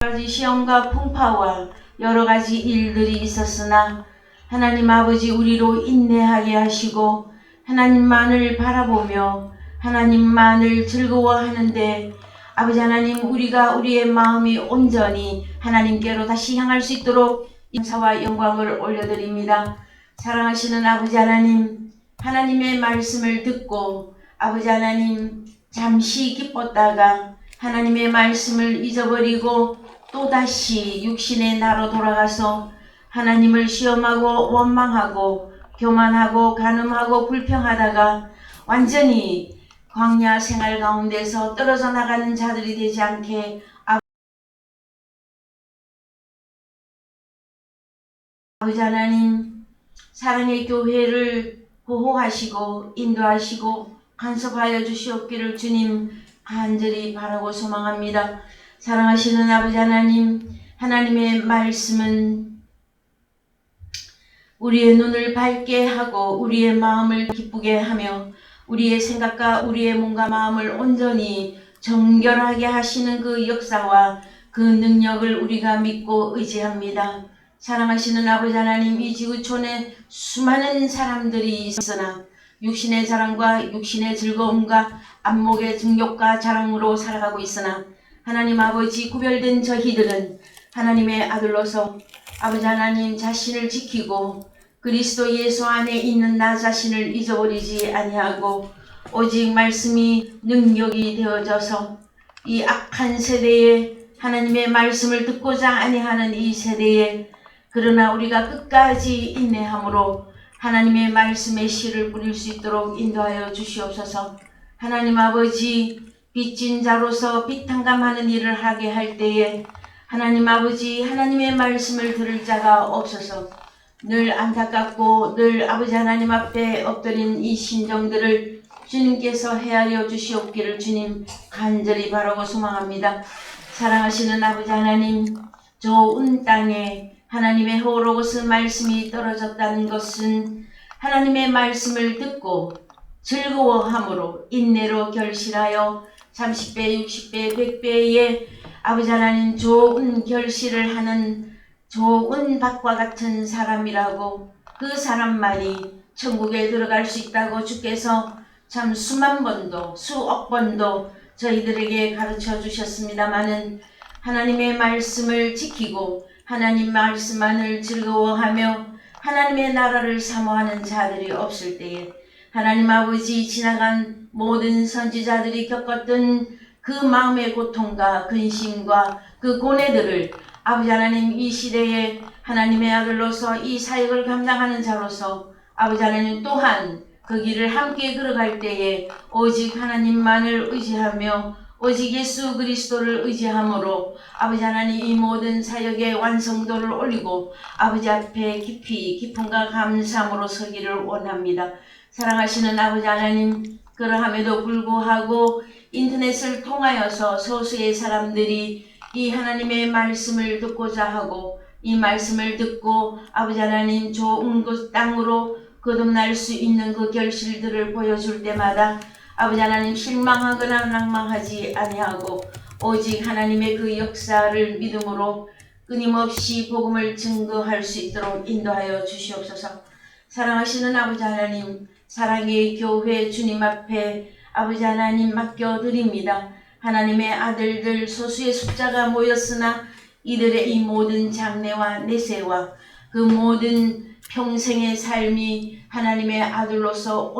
가지 시험과 풍파와 여러 가지 일들이 있었으나 하나님 아버지 우리로 인내하게 하시고 하나님만을 바라보며 하나님만을 즐거워하는데 아버지 하나님 우리가 우리의 마음이 온전히 하나님께로 다시 향할 수 있도록 감사와 영광을 올려드립니다. 사랑하시는 아버지 하나님, 하나님의 말씀을 듣고 아버지 하나님 잠시 기뻤다가 하나님의 말씀을 잊어버리고 또다시 육신의 나로 돌아가서 하나님을 시험하고 원망하고 교만하고 간음하고 불평하다가 완전히 광야 생활 가운데서 떨어져 나가는 자들이 되지 않게 아버지 하나님 사랑의 교회를 보호하시고 인도하시고 간섭하여 주시옵기를 주님 간절히 바라고 소망합니다. 사랑하시는 아버지 하나님, 하나님의 말씀은 우리의 눈을 밝게 하고 우리의 마음을 기쁘게 하며 우리의 생각과 우리의 몸과 마음을 온전히 정결하게 하시는 그 역사와 그 능력을 우리가 믿고 의지합니다. 사랑하시는 아버지 하나님, 이 지구촌에 수많은 사람들이 있으나 육신의 자랑과 육신의 즐거움과 안목의 증욕과 자랑으로 살아가고 있으나 하나님 아버지 구별된 저희들은 하나님의 아들로서 아버지 하나님 자신을 지키고 그리스도 예수 안에 있는 나 자신을 잊어버리지 아니하고 오직 말씀이 능력이 되어져서 이 악한 세대에 하나님의 말씀을 듣고자 아니하는 이 세대에 그러나 우리가 끝까지 인내함으로 하나님의 말씀의 씨를 뿌릴 수 있도록 인도하여 주시옵소서. 하나님 아버지 빚진 자로서 빚탕감하는 일을 하게 할 때에 하나님 아버지 하나님의 말씀을 들을 자가 없어서 늘 안타깝고 늘 아버지 하나님 앞에 엎드린 이 심정들을 주님께서 헤아려 주시옵기를 주님 간절히 바라고 소망합니다. 사랑하시는 아버지 하나님, 좋은 땅에 하나님의 호로고스 말씀이 떨어졌다는 것은 하나님의 말씀을 듣고 즐거워함으로 인내로 결실하여 30배, 60배, 100배의 아버지 하나님 좋은 결실을 하는 좋은 밭과 같은 사람이라고 그 사람만이 천국에 들어갈 수 있다고 주께서 참 수만 번도 수억 번도 저희들에게 가르쳐 주셨습니다마는 하나님의 말씀을 지키고 하나님 말씀만을 즐거워하며 하나님의 나라를 사모하는 자들이 없을 때에 하나님 아버지 지나간 모든 선지자들이 겪었던 그 마음의 고통과 근심과 그 고뇌들을 아버지 하나님 이 시대에 하나님의 아들로서 이 사역을 감당하는 자로서 아버지 하나님 또한 그 길을 함께 걸어갈 때에 오직 하나님만을 의지하며 오직 예수 그리스도를 의지함으로 아버지 하나님 이 모든 사역의 완성도를 올리고 아버지 앞에 깊이 기쁨과 감사함으로 서기를 원합니다. 사랑하시는 아버지 하나님, 그러함에도 불구하고 인터넷을 통하여서 소수의 사람들이 이 하나님의 말씀을 듣고자 하고 이 말씀을 듣고 아버지 하나님 좋은 그 땅으로 거듭날 수 있는 그 결실들을 보여줄 때마다 아버지 하나님 실망하거나 낭망하지 아니하고 오직 하나님의 그 역사를 믿음으로 끊임없이 복음을 증거할 수 있도록 인도하여 주시옵소서. 사랑하시는 아버지 하나님, 사랑의 교회 주님 앞에 아버지 하나님 맡겨드립니다. 하나님의 아들들 소수의 숫자가 모였으나 이들의 이 모든 장래와 내세와 그 모든 평생의 삶이 하나님의 아들로서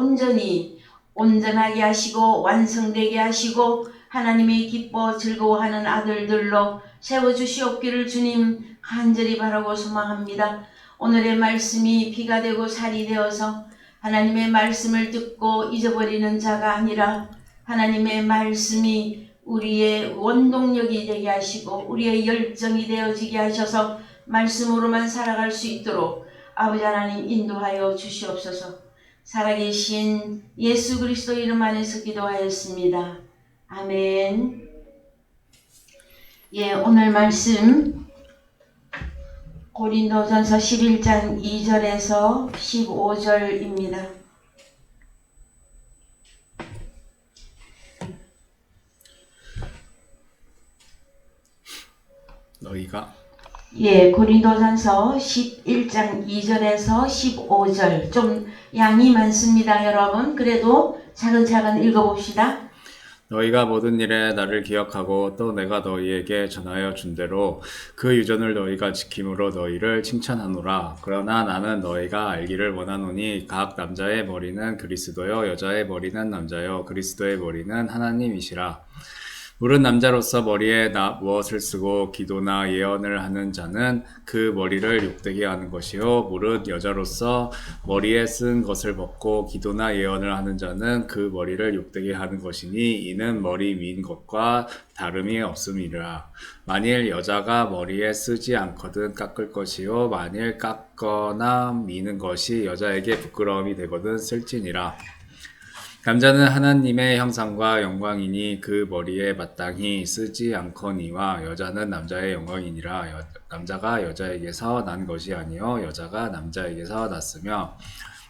온전하게 하시고 완성되게 하시고 하나님이 기뻐 즐거워하는 아들들로 세워주시옵기를 주님 간절히 바라고 소망합니다. 오늘의 말씀이 피가 되고 살이 되어서 하나님의 말씀을 듣고 잊어버리는 자가 아니라 하나님의 말씀이 우리의 원동력이 되게 하시고 우리의 열정이 되어지게 하셔서 말씀으로만 살아갈 수 있도록 아버지 하나님 인도하여 주시옵소서. 살아계신 예수 그리스도 이름 안에서 기도하였습니다. 아멘. 오늘 말씀 고린도전서 11장 2절에서 15절입니다. 너희가 고린도전서 11장 2절에서 15절 좀 양이 많습니다, 여러분. 그래도 차근차근 읽어봅시다. 너희가 모든 일에 나를 기억하고 또 내가 너희에게 전하여 준 대로 그 유전을 너희가 지킴으로 너희를 칭찬하노라. 그러나 나는 너희가 알기를 원하노니 각 남자의 머리는 그리스도요 여자의 머리는 남자요 그리스도의 머리는 하나님이시라. 물은 남자로서 머리에 무엇을 쓰고 기도나 예언을 하는 자는 그 머리를 욕되게 하는 것이요 무릇 여자로서 머리에 쓴 것을 벗고 기도나 예언을 하는 자는 그 머리를 욕되게 하는 것이니 이는 머리 민 것과 다름이 없음이라. 만일 여자가 머리에 쓰지 않거든 깎을 것이요 만일 깎거나 미는 것이 여자에게 부끄러움이 되거든 쓸지니라. 남자는 하나님의 형상과 영광이니 그 머리에 마땅히 쓰지 않거니와 여자는 남자의 영광이니라. 남자가 여자에게서 난 것이 아니요 여자가 남자에게서 났으며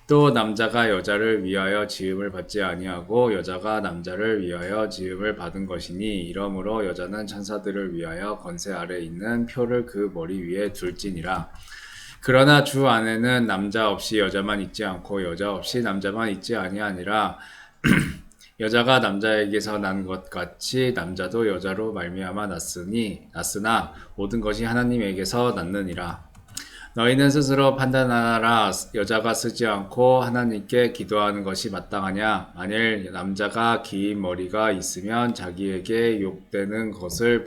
또 남자가 여자를 위하여 지음을 받지 아니하고 여자가 남자를 위하여 지음을 받은 것이니 이러므로 여자는 천사들을 위하여 권세 아래 있는 표를 그 머리 위에 둘지니라. 그러나 주 안에는 남자 없이 여자만 있지 않고 여자 없이 남자만 있지 아니하니라. 여자가 남자에게서 난 것 같이 남자도 여자로 말미암아 났으나 모든 것이 하나님에게서 났느니라. 너희는 스스로 판단하라. 여자가 쓰지 않고 하나님께 기도하는 것이 마땅하냐? 만일 남자가 긴 머리가 있으면 자기에게 욕되는 것을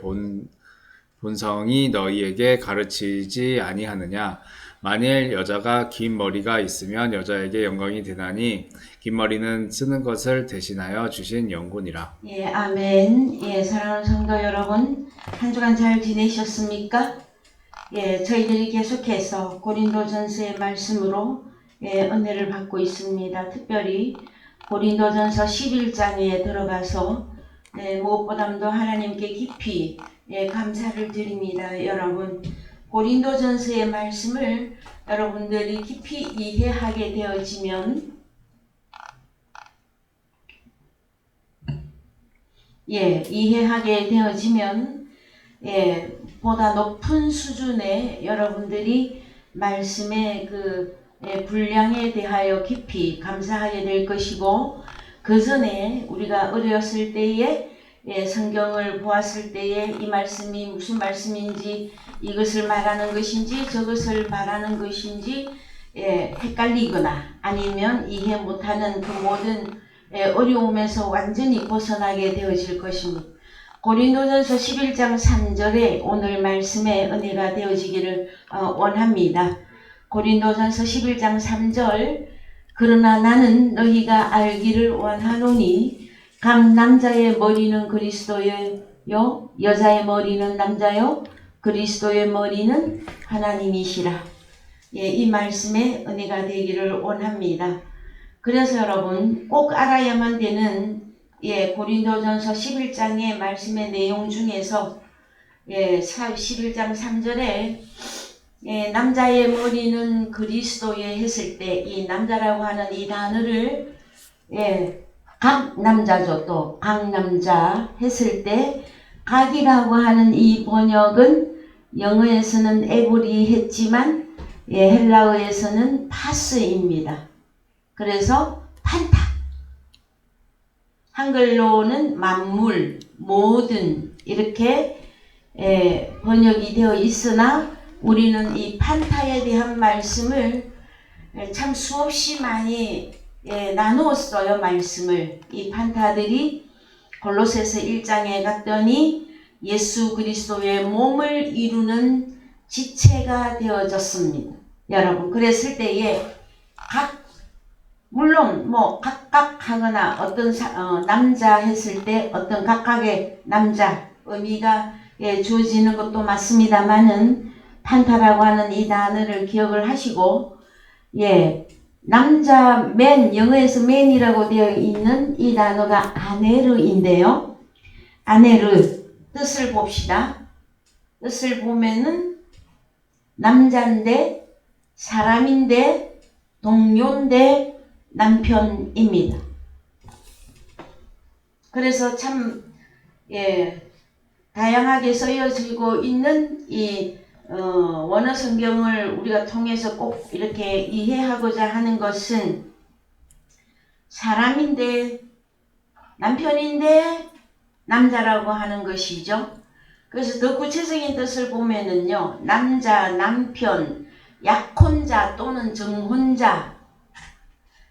본성이 너희에게 가르치지 아니하느냐? 만일 여자가 긴 머리가 있으면 여자에게 영광이 되나니 긴 머리는 쓰는 것을 대신하여 주신 영혼이라. 아멘. 사랑하는 성도 여러분, 한 주간 잘 지내셨습니까? 저희들이 계속해서 고린도전서의 말씀으로 은혜를 받고 있습니다. 특별히 고린도전서 11장에 들어가서 무엇보다도 하나님께 깊이 감사를 드립니다. 여러분, 고린도전서의 말씀을 여러분들이 깊이 이해하게 되어지면 보다 높은 수준의 여러분들이 말씀의 분량에 대하여 깊이 감사하게 될 것이고, 그 전에 우리가 어렸을 때에 성경을 보았을 때에 이 말씀이 무슨 말씀인지, 이것을 말하는 것인지 저것을 말하는 것인지 헷갈리거나 아니면 이해 못하는 그 모든 어려움에서 완전히 벗어나게 되어질 것입니다. 고린도전서 11장 3절에 오늘 말씀의 은혜가 되어지기를 원합니다. 고린도전서 11장 3절 그러나 나는 너희가 알기를 원하노니 각 남자의 머리는 그리스도요 여자의 머리는 남자요 그리스도의 머리는 하나님이시라. 이 말씀의 은혜가 되기를 원합니다. 그래서 여러분 꼭 알아야만 되는 고린도전서 11장의 말씀의 내용 중에서 11장 3절에 남자의 머리는 그리스도에 했을 때 이 남자라고 하는 이 단어를 각 남자죠. 또 각 남자 했을 때 각이라고 하는 이 번역은 영어에서는 에브리 했지만 헬라어에서는 파스입니다. 그래서 판타, 한글로는 만물, 모든 이렇게 번역이 되어 있으나 우리는 이 판타에 대한 말씀을 참 수없이 많이 나누었어요. 말씀을. 이 판타들이 골로새서 1장에 갔더니 예수 그리스도의 몸을 이루는 지체가 되어졌습니다. 여러분, 그랬을 때에 물론 각각 하거나 어떤 남자 했을 때 어떤 각각의 남자 의미가 주어지는 것도 맞습니다만은 판타라고 하는 이 단어를 기억을 하시고 남자 맨, 영어에서 맨이라고 되어 있는 이 단어가 아네르인데요. 아네르 뜻을 봅시다. 뜻을 보면은 남자인데 사람인데 동료인데 남편입니다. 그래서 참 다양하게 쓰여지고 있는 이 원어 성경을 우리가 통해서 꼭 이렇게 이해하고자 하는 것은 사람인데 남편인데 남자라고 하는 것이죠. 그래서 더 구체적인 뜻을 보면은요, 남자, 남편, 약혼자 또는 정혼자,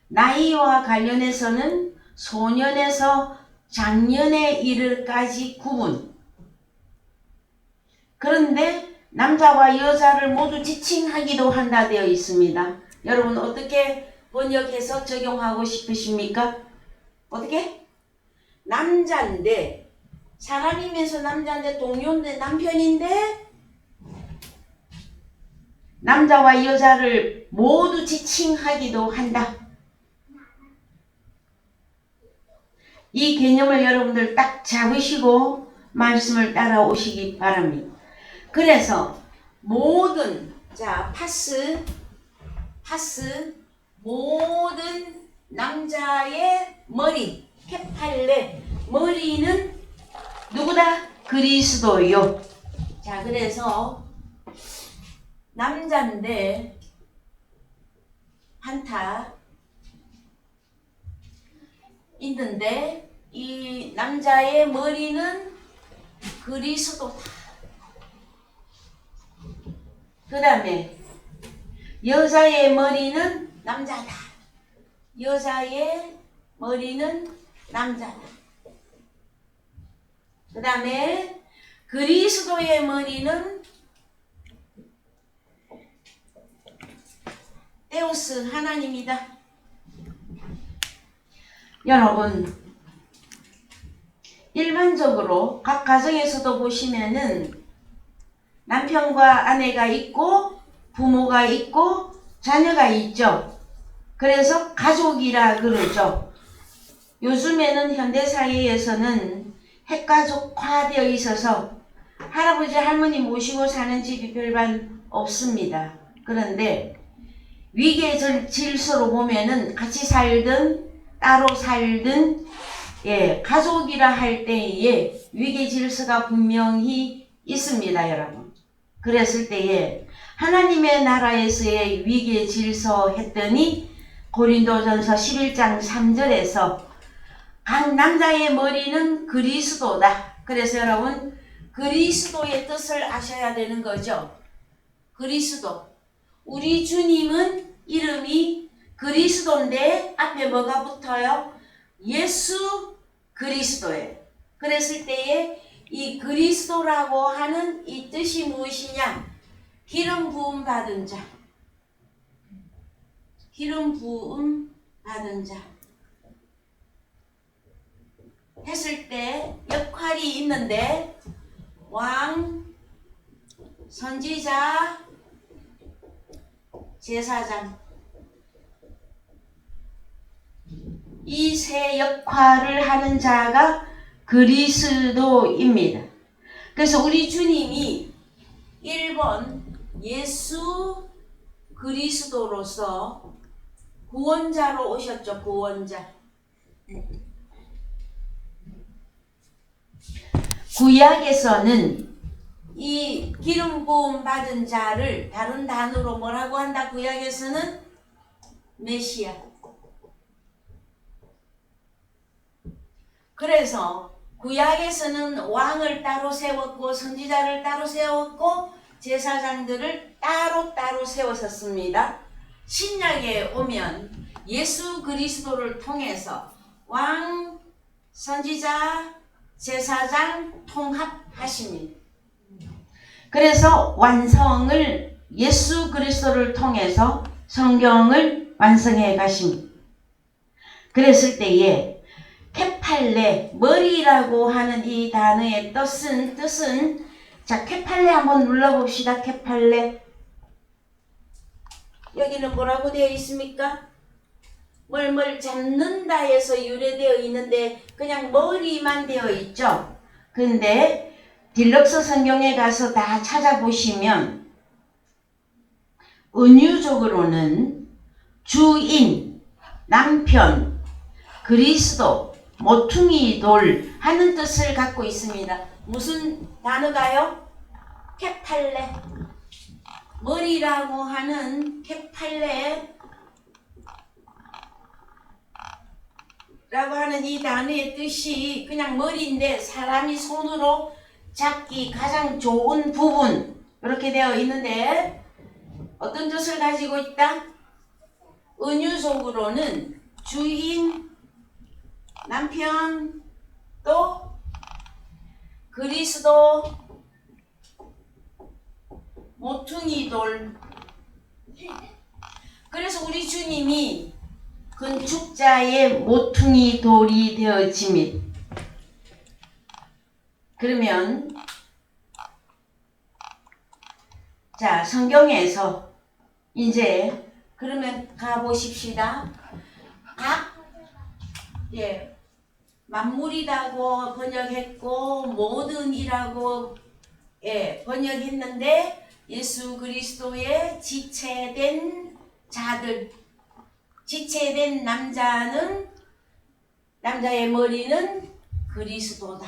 나이와 관련해서는 소년에서 장년에 이르기까지 구분. 그런데 남자와 여자를 모두 지칭하기도 한다 되어 있습니다. 여러분 어떻게 번역해서 적용하고 싶으십니까? 어떻게? 남자인데, 사람이면서 남자인데, 동료인데, 남편인데, 남자와 여자를 모두 지칭하기도 한다. 이 개념을 여러분들 딱 잡으시고 말씀을 따라오시기 바랍니다. 그래서 모든, 자, 파스, 모든 남자의 머리, 케팔레, 머리는 누구다? 그리스도요. 자, 그래서 남자인데 한타 있는데 이 남자의 머리는 그리스도다. 그 다음에 여자의 머리는 남자다. 여자의 머리는 남자다. 그 다음에 그리스도의 머리는 데우스 하나님이다. 여러분 일반적으로 각 가정에서도 보시면은 남편과 아내가 있고 부모가 있고 자녀가 있죠. 그래서 가족이라 그러죠. 요즘에는 현대사회에서는 핵가족화되어 있어서 할아버지 할머니 모시고 사는 집이 별반 없습니다. 그런데 위계 질서로 보면은 같이 살든 따로 살든 가족이라 할 때에 위계 질서가 분명히 있습니다, 여러분. 그랬을 때에 하나님의 나라에서의 위계 질서 했더니 고린도전서 11장 3절에서 각 남자의 머리는 그리스도다. 그래서 여러분 그리스도의 뜻을 아셔야 되는 거죠. 그리스도. 우리 주님은 이름이 그리스도인데 앞에 뭐가 붙어요? 예수 그리스도예요. 그랬을 때에 이 그리스도라고 하는 이 뜻이 무엇이냐? 기름 부음 받은 자. 기름 부음 받은 자. 했을 때 역할이 있는데 왕, 선지자, 제사장 이 세 역할을 하는 자가 그리스도입니다. 그래서 우리 주님이 1번 예수 그리스도로서 구원자로 오셨죠. 구원자. 구약에서는 이 기름 부음 받은 자를 다른 단어로 뭐라고 한다? 구약에서는 메시아. 그래서 구약에서는 왕을 따로 세웠고 선지자를 따로 세웠고 제사장들을 따로 세웠었습니다. 신약에 오면 예수 그리스도를 통해서 왕, 선지자, 제사장 통합하십니다. 그래서 완성을 예수 그리스도를 통해서 성경을 완성해 가십니다. 그랬을 때에 케팔레, 머리라고 하는 이 단어의 뜻은 자, 케팔레 한번 눌러봅시다. 케팔레. 여기는 뭐라고 되어 있습니까? 뭘 잡는다 해서 유래되어 있는데 그냥 머리만 되어 있죠. 근데 딜럭스 성경에 가서 다 찾아보시면 은유적으로는 주인, 남편, 그리스도, 모퉁이 돌 하는 뜻을 갖고 있습니다. 무슨 단어가요? 케팔레. 머리라고 하는 케팔레 라고 하는 이 단어의 뜻이 그냥 머리인데 사람이 손으로 잡기 가장 좋은 부분 이렇게 되어 있는데 어떤 뜻을 가지고 있다? 은유적으로는 주인, 남편, 또 그리스도, 모퉁이 돌. 그래서 우리 주님이 건축자의 모퉁이 돌이 되어짐이. 그러면 자, 성경에서 이제 그러면 가보십시다. 만물이라고 번역했고 모든이라고 번역했는데 예수 그리스도의 지체된 자들, 지체된 남자의 머리는 그리스도다.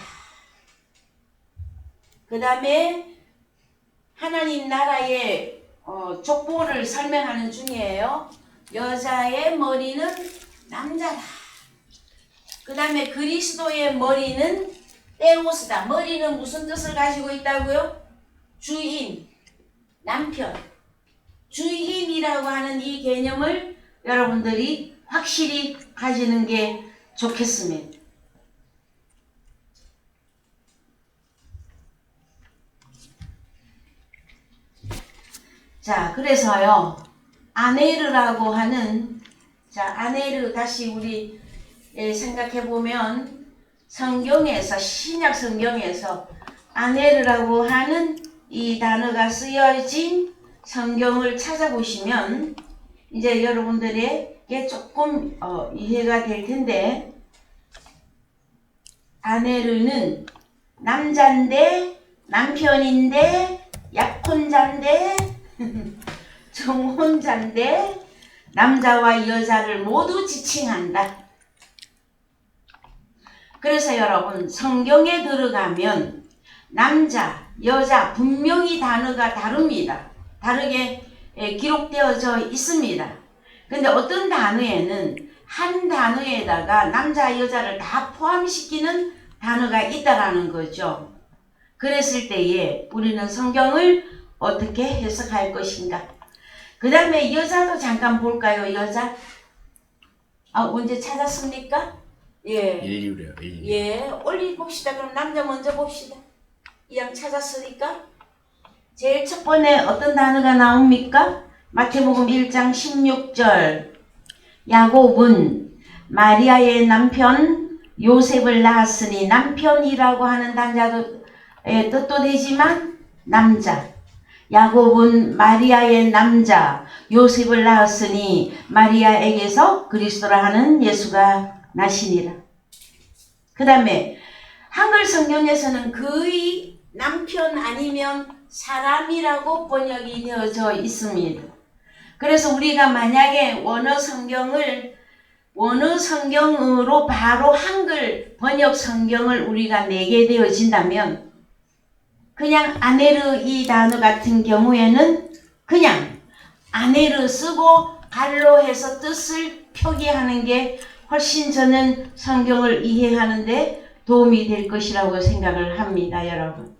그 다음에 하나님 나라의 족보를 설명하는 중이에요. 여자의 머리는 남자다. 그 다음에 그리스도의 머리는 테오스다. 머리는 무슨 뜻을 가지고 있다고요? 주인, 남편. 주인이라고 하는 이 개념을 여러분들이 확실히 가지는 게 좋겠습니다. 자, 그래서요, 아네르라고 하는, 자, 아네르 다시 우리 생각해 보면 성경에서, 신약 성경에서 아네르라고 하는 이 단어가 쓰여진 성경을 찾아보시면 이제 여러분들에게 조금 이해가 될 텐데, 아네르는 남자인데, 남편인데, 약혼자인데, 정혼자인데, 남자와 여자를 모두 지칭한다. 그래서 여러분, 성경에 들어가면 남자, 여자 분명히 단어가 다릅니다. 다르게 기록되어져 있습니다. 근데 어떤 단어에는 한 단어에다가 남자, 여자를 다 포함시키는 단어가 있다라는 거죠. 그랬을 때에 우리는 성경을 어떻게 해석할 것인가? 그 다음에 여자도 잠깐 볼까요? 여자. 언제 찾았습니까? 예. 인류래요. 인류. 예. 올리 봅시다. 그럼 남자 먼저 봅시다. 이왕 찾았으니까. 제일 첫 번에 어떤 단어가 나옵니까? 마태복음 1장 16절. 야곱은 마리아의 남편 요셉을 낳았으니, 남편이라고 하는 단자도 뜻도 되지만 남자. 야곱은 마리아의 남자 요셉을 낳았으니 마리아에게서 그리스도라 하는 예수가 나시니라. 그 다음에 한글 성경에서는 거의 남편 아니면 사람이라고 번역이 되어져 있습니다. 그래서 우리가 만약에 원어 성경으로 바로 한글 번역 성경을 우리가 내게 되어진다면, 그냥 아네르 이 단어 같은 경우에는 그냥 아네르 쓰고 갈로 해서 뜻을 표기하는 게 훨씬 저는 성경을 이해하는데 도움이 될 것이라고 생각을 합니다, 여러분.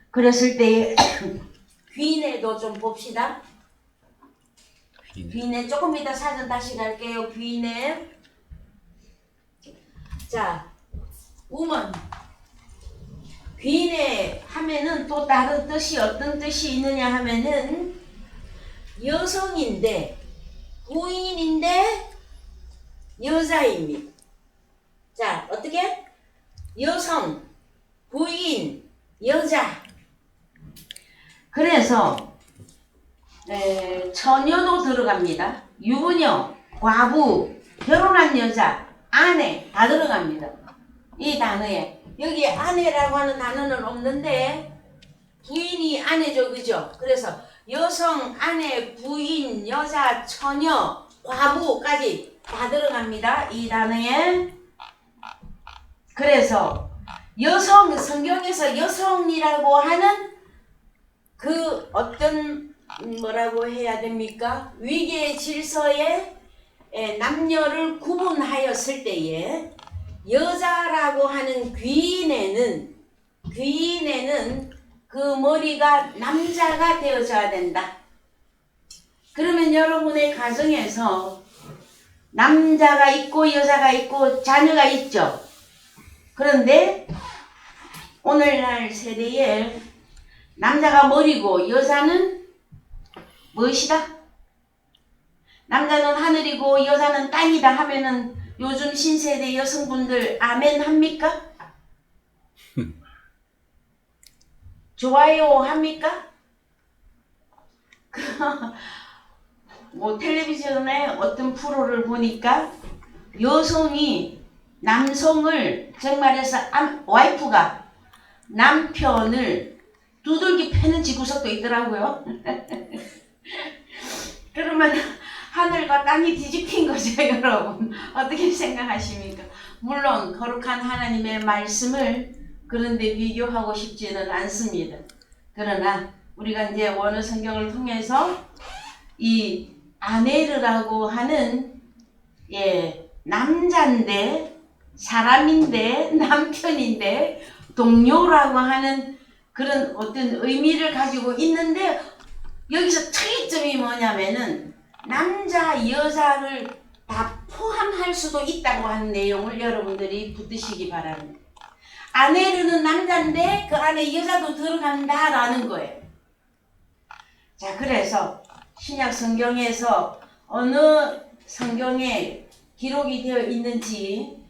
그랬을 때 귀인에도 좀 봅시다. 귀인에 조금 이따 사전 다시 갈게요. 귀인에. 자, 우먼. 귀인에 하면은 또 다른 뜻이 어떤 뜻이 있느냐 하면은 여성인데, 부인인데 여자입니다. 자, 어떻게? 여성, 부인, 여자. 그래서 처녀도 들어갑니다. 유부녀, 과부, 결혼한 여자, 아내 다 들어갑니다. 이 단어에. 여기 아내라고 하는 단어는 없는데 부인이 아내죠, 그죠? 그래서 여성, 아내, 부인, 여자, 처녀, 과부까지 다 들어갑니다, 이 단어에. 그래서 성경에서 여성이라고 하는 그 어떤 뭐라고 해야 됩니까? 위계 질서에 남녀를 구분하였을 때에 여자라고 하는 귀인에는 그 머리가 남자가 되어져야 된다. 그러면 여러분의 가정에서 남자가 있고 여자가 있고 자녀가 있죠. 그런데 오늘날 세대에 남자가 머리고 여자는 무엇이다? 남자는 하늘이고 여자는 땅이다 하면은 요즘 신세대 여성분들 아멘 합니까? 좋아요 합니까? 뭐 텔레비전에 어떤 프로를 보니까 여성이 남성을 정말해서 와이프가 남편을 두들기 패는 지구석도 있더라고요. 그러면 하늘과 땅이 뒤집힌 거죠, 여러분. 어떻게 생각하십니까? 물론 거룩한 하나님의 말씀을 그런데 비교하고 싶지는 않습니다. 그러나 우리가 이제 원어 성경을 통해서 이 아네르라고 하는 남자인데 사람인데 남편인데 동료라고 하는 그런 어떤 의미를 가지고 있는데 여기서 특이점이 뭐냐면은 남자 여자를 다 포함할 수도 있다고 하는 내용을 여러분들이 붙드시기 바랍니다. 아네르는 남자인데 그 안에 여자도 들어간다라는 거예요. 자, 그래서 신약 성경에서 어느 성경에 기록이 되어 있는지,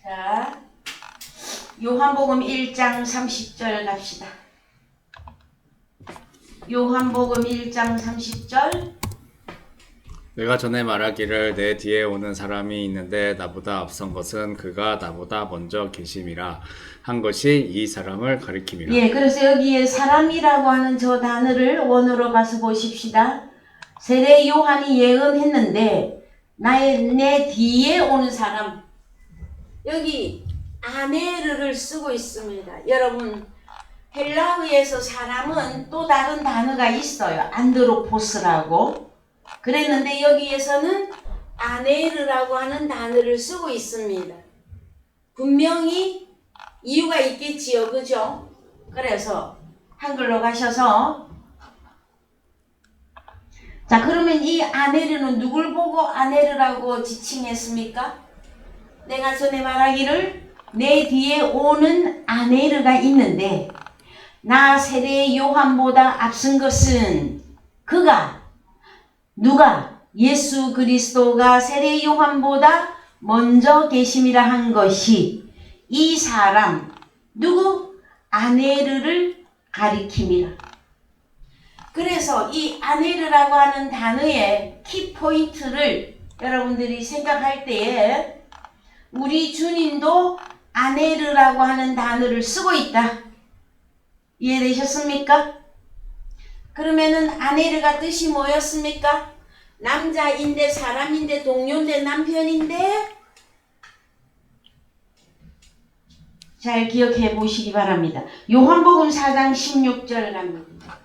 자, 요한복음 1장 30절 갑시다. 요한복음 1장 30절. 내가 전에 말하기를 내 뒤에 오는 사람이 있는데 나보다 앞선 것은 그가 나보다 먼저 계심이라 한 것이 이 사람을 가리킴이라. 예, 그래서 여기에 사람이라고 하는 저 단어를 원어로 가서 보십시다. 세례 요한이 예언했는데 내 뒤에 오는 사람, 여기 아네르를 쓰고 있습니다. 여러분, 헬라어에서 사람은 또 다른 단어가 있어요. 안드로포스라고. 그랬는데 여기에서는 아네르라고 하는 단어를 쓰고 있습니다. 분명히 이유가 있겠지요, 그죠? 그래서 한글로 가셔서, 자, 그러면 이 아네르는 누굴 보고 아네르라고 지칭했습니까? 내가 전에 말하기를 내 뒤에 오는 아네르가 있는데 나 세례 요한보다 앞선 것은 그가, 누가? 예수 그리스도가 세례 요한보다 먼저 계심이라 한 것이 이 사람, 누구? 아네르를 가리킴이라. 그래서 이 아네르라고 하는 단어의 키포인트를 여러분들이 생각할 때에 우리 주님도 아네르라고 하는 단어를 쓰고 있다. 이해되셨습니까? 그러면은 아네르가 뜻이 뭐였습니까? 남자인데 사람인데 동료인데 남편인데, 잘 기억해 보시기 바랍니다. 요한복음 4장 16절 갑니다.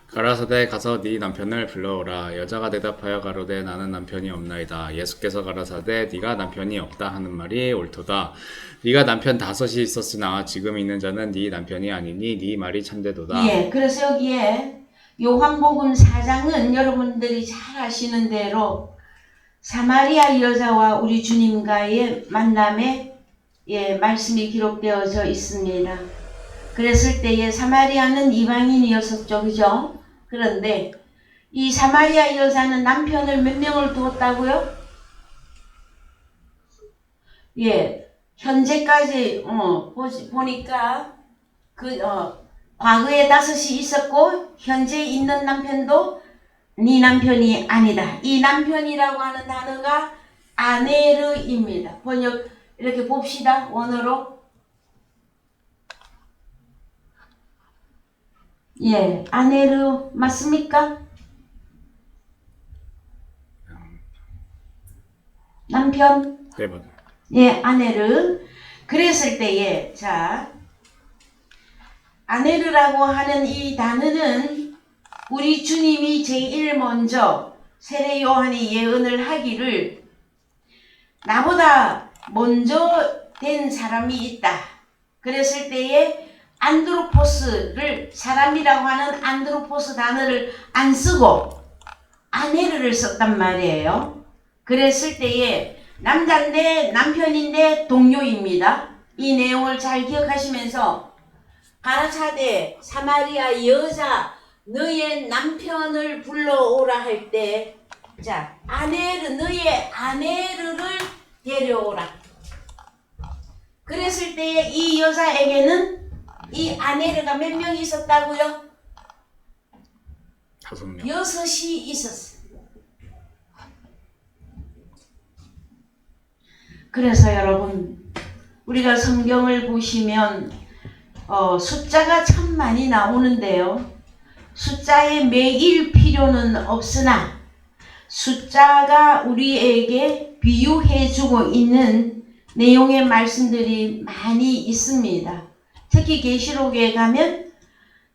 가라사대 가서 네 남편을 불러오라. 여자가 대답하여 가로되 나는 남편이 없나이다. 예수께서 가라사대 네가 남편이 없다 하는 말이 옳도다. 네가 남편 5이 있었으나 지금 있는 자는 네 남편이 아니니 네 말이 참되도다. 예, 그래서 여기에 요한복음 4장은 여러분들이 잘 아시는 대로 사마리아 여자와 우리 주님과의 만남에 말씀이 기록되어져 있습니다. 그랬을 때에 사마리아는 이방인이었었죠, 그죠? 그런데 이 사마리아 여자는 남편을 몇 명을 두었다고요? 예, 현재까지 보니까 과거에 5이 있었고 현재 있는 남편도 네 남편이 아니다. 이 남편이라고 하는 단어가 아네르입니다. 번역 이렇게 봅시다. 원어로. 예, 아네르 맞습니까? 남편, 네, 맞아요. 예, 아내르. 그랬을 때에 자, 아내르라고 하는 이 단어는 우리 주님이 제일 먼저 세례 요한이 예언을 하기를 나보다 먼저 된 사람이 있다. 그랬을 때에 안드로포스를 사람이라고 하는 안드로포스 단어를 안 쓰고 아내르를 썼단 말이에요. 그랬을 때에 남자인데 남편인데 동료입니다. 이 내용을 잘 기억하시면서 가라사대 사마리아 여자 너의 남편을 불러오라 할 때 자, 아내르 너의 아내르를 데려오라. 그랬을 때에 이 여자에게는 이 아내르가 몇 명이 있었다고요? 5명. 6이 있었어요. 그래서 여러분 우리가 성경을 보시면 숫자가 참 많이 나오는데요. 숫자에 매일 필요는 없으나 숫자가 우리에게 비유해주고 있는 내용의 말씀들이 많이 있습니다. 특히 계시록에 가면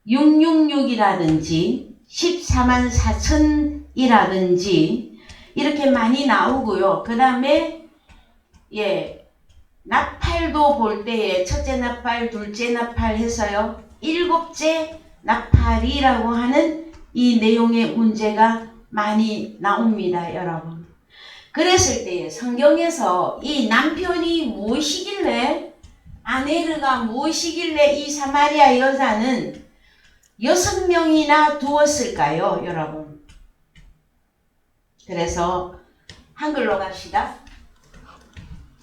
666이라든지 14만 4천이라든지 이렇게 많이 나오고요. 그 다음에 나팔도 볼 때에 첫째 나팔, 둘째 나팔 해서요. 7째 나팔이라고 하는 이 내용의 문제가 많이 나옵니다, 여러분. 그랬을 때에 성경에서 이 남편이 무엇이길래 아내르가 무엇이길래 이 사마리아 여자는 6명이나 두었을까요, 여러분? 그래서 한글로 갑시다.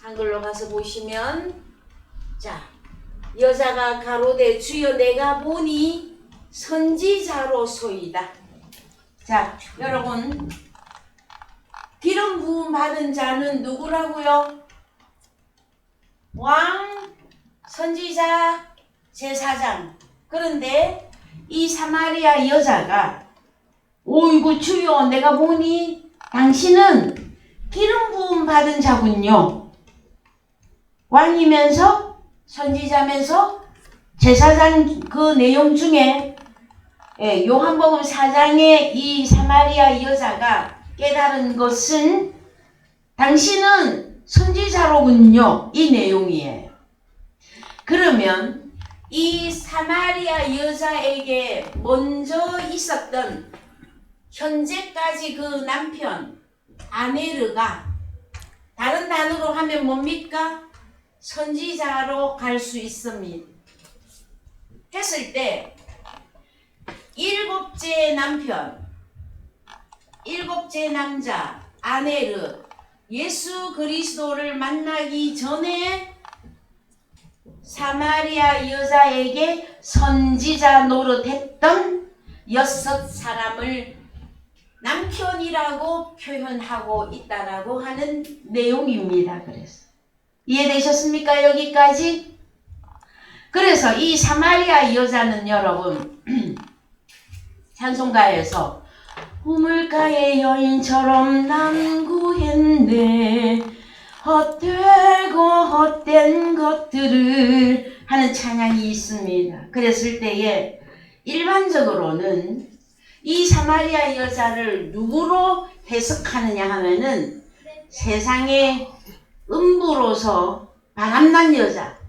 한글로 가서 보시면 자, 여자가 가로되 주여 내가 보니 선지자로소이다. 자, 여러분 기름 부음 받은 자는 누구라고요? 왕, 선지자, 제사장. 그런데 이 사마리아 여자가 오이구 주여 내가 보니 당신은 기름 부음 받은 자군요. 왕이면서 선지자면서 제사장 그 내용 중에 요한복음 4장에 이 사마리아 여자가 깨달은 것은 당신은 선지자로군요. 이 내용이에요. 그러면 이 사마리아 여자에게 먼저 있었던 현재까지 그 남편 아네르가 다른 단어로 하면 뭡니까? 선지자로 갈 수 있습니다. 했을 때 7째 남편, 7째 남자 아네르 예수 그리스도를 만나기 전에 사마리아 여자에게 선지자 노릇했던 6사람을 남편이라고 표현하고 있다라고 하는 내용입니다. 그래서 이해되셨습니까? 여기까지? 그래서 이 사마리아 여자는 여러분 찬송가에서 우물가의 여인처럼 남구했네 헛되고 헛된 것들을 하는 찬양이 있습니다. 그랬을 때에 일반적으로는 이 사마리아 여자를 누구로 해석하느냐 하면은 세상의 음부로서 바람난 여자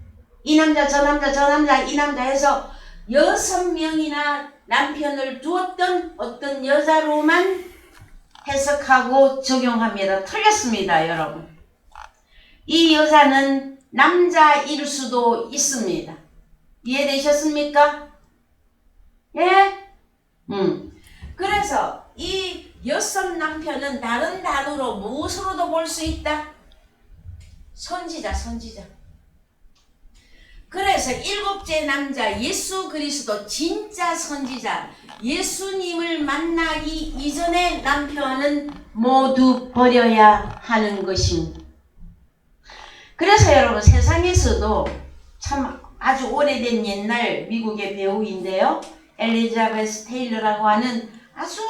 이 남자 저 남자 저 남자 이 남자 해서 6명이나 남편을 두었던 어떤 여자로만 해석하고 적용합니다. 틀렸습니다, 여러분. 이 여자는 남자일 수도 있습니다. 이해되셨습니까? 예? 그래서 이 6 남편은 다른 단어로 무엇으로도 볼 수 있다? 선지자. 그래서 7째 남자 예수 그리스도 진짜 선지자 예수님을 만나기 이전에 남편은 모두 버려야 하는 것입니다. 그래서 여러분 세상에서도 참 아주 오래된 옛날 미국의 배우인데요. 엘리자베스 테일러라고 하는 아주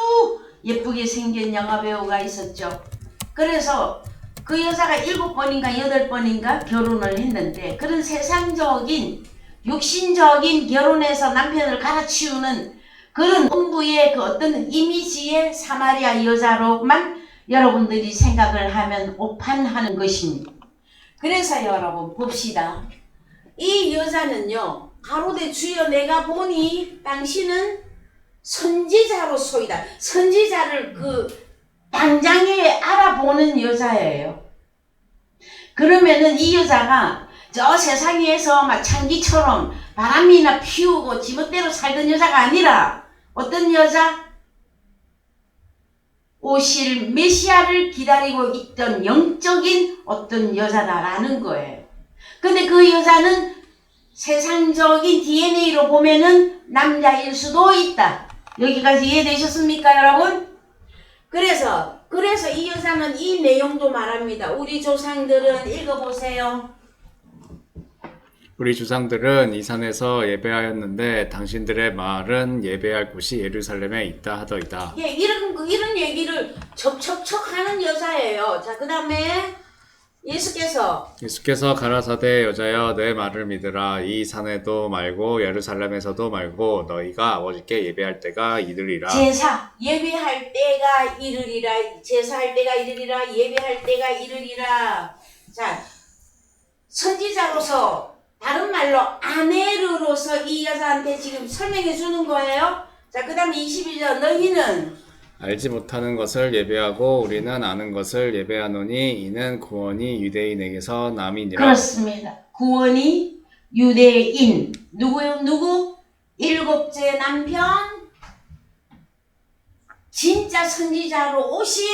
예쁘게 생긴 영화 배우가 있었죠. 그래서 그 여자가 7번인가 8번인가 결혼을 했는데 그런 세상적인 육신적인 결혼해서 남편을 갈아치우는 그런 음부의 그 어떤 이미지의 사마리아 여자로만 여러분들이 생각을 하면 오판하는 것입니다. 그래서 여러분 봅시다. 이 여자는요, 가로되 주여 내가 보니 당신은 선지자로소이다. 선지자를 그 당장에 알아보는 여자예요. 그러면은 이 여자가 저 세상 위에서 막 창기처럼 바람이나 피우고 지멋대로 살던 여자가 아니라 어떤 여자? 오실 메시아를 기다리고 있던 영적인 어떤 여자다라는 거예요. 근데 그 여자는 세상적인 DNA로 보면은 남자일 수도 있다. 여기까지 이해되셨습니까, 여러분? 그래서 이 여자는 이 내용도 말합니다. 우리 조상들은 읽어보세요. 우리 조상들은 이 산에서 예배하였는데 당신들의 말은 예배할 곳이 예루살렘에 있다 하더이다. 예, 이런 얘기를 척척척 하는 여자예요. 자, 그 다음에 예수께서 가라사대 여자여 내 말을 믿으라. 이 산에도 말고 예루살렘에서도 말고 너희가 아버지께 예배할 때가 이르리라. 제사 예배할 때가 이르리라. 제사할 때가 이르리라. 예배할 때가 이르리라. 자, 선지자로서 다른 말로 아내로서 이 여자한테 지금 설명해 주는 거예요. 자, 그 다음에 22절 너희는 알지 못하는 것을 예배하고 우리는 아는 것을 예배하노니 이는 구원이 유대인에게서 남이니라. 그렇습니다. 구원이 유대인 누구요? 누구? 7째 남편 진짜 선지자로 오신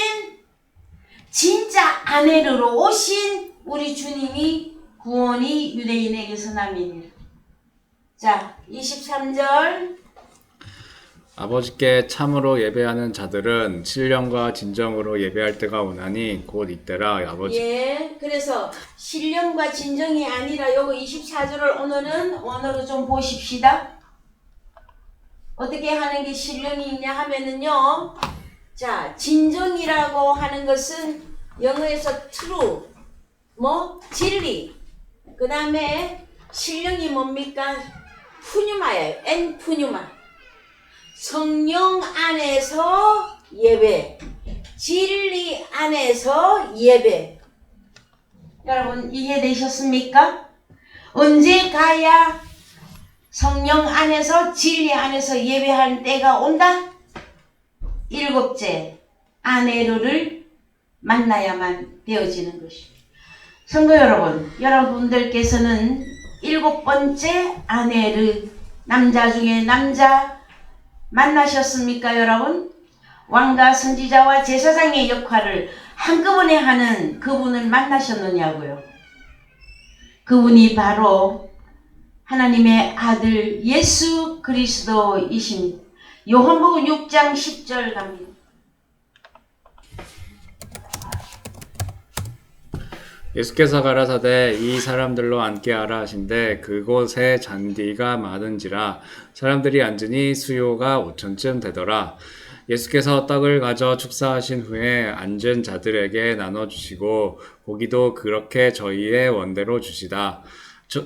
진짜 아내로 오신 우리 주님이 구원이 유대인에게서 남이니라. 자, 23절 아버지께 참으로 예배하는 자들은 신령과 진정으로 예배할 때가 오나니 곧 이때라. 아버지. 예, 그래서 신령과 진정이 아니라 요거 24절을 오늘은 원어로 좀 보십시다. 어떻게 하는 게 신령이 있냐 하면은요. 자, 진정이라고 하는 것은 영어에서 true, 진리. 그 다음에 신령이 뭡니까? 푸뉴마예요. 엔 푸뉴마. 성령 안에서 예배, 진리 안에서 예배. 여러분 이해되셨습니까? 언제 가야 성령 안에서 진리 안에서 예배할 때가 온다? 7째 아내를 만나야만 되어지는 것입니다. 성도 여러분, 여러분들께서는 7번째 아내를 남자 중에 남자 만나셨습니까, 여러분? 왕과 선지자와 제사장의 역할을 한꺼번에 하는 그분을 만나셨느냐고요. 그분이 바로 하나님의 아들 예수 그리스도이십니다. 요한복음 6장 10절 갑니다. 예수께서 가라사대 이 사람들로 앉게 하라 하신데 그곳에 잔디가 많은지라 사람들이 앉으니 수요가 5천쯤 되더라. 예수께서 떡을 가져 축사하신 후에 앉은 자들에게 나눠주시고 고기도 그렇게 저희의 원대로 주시다.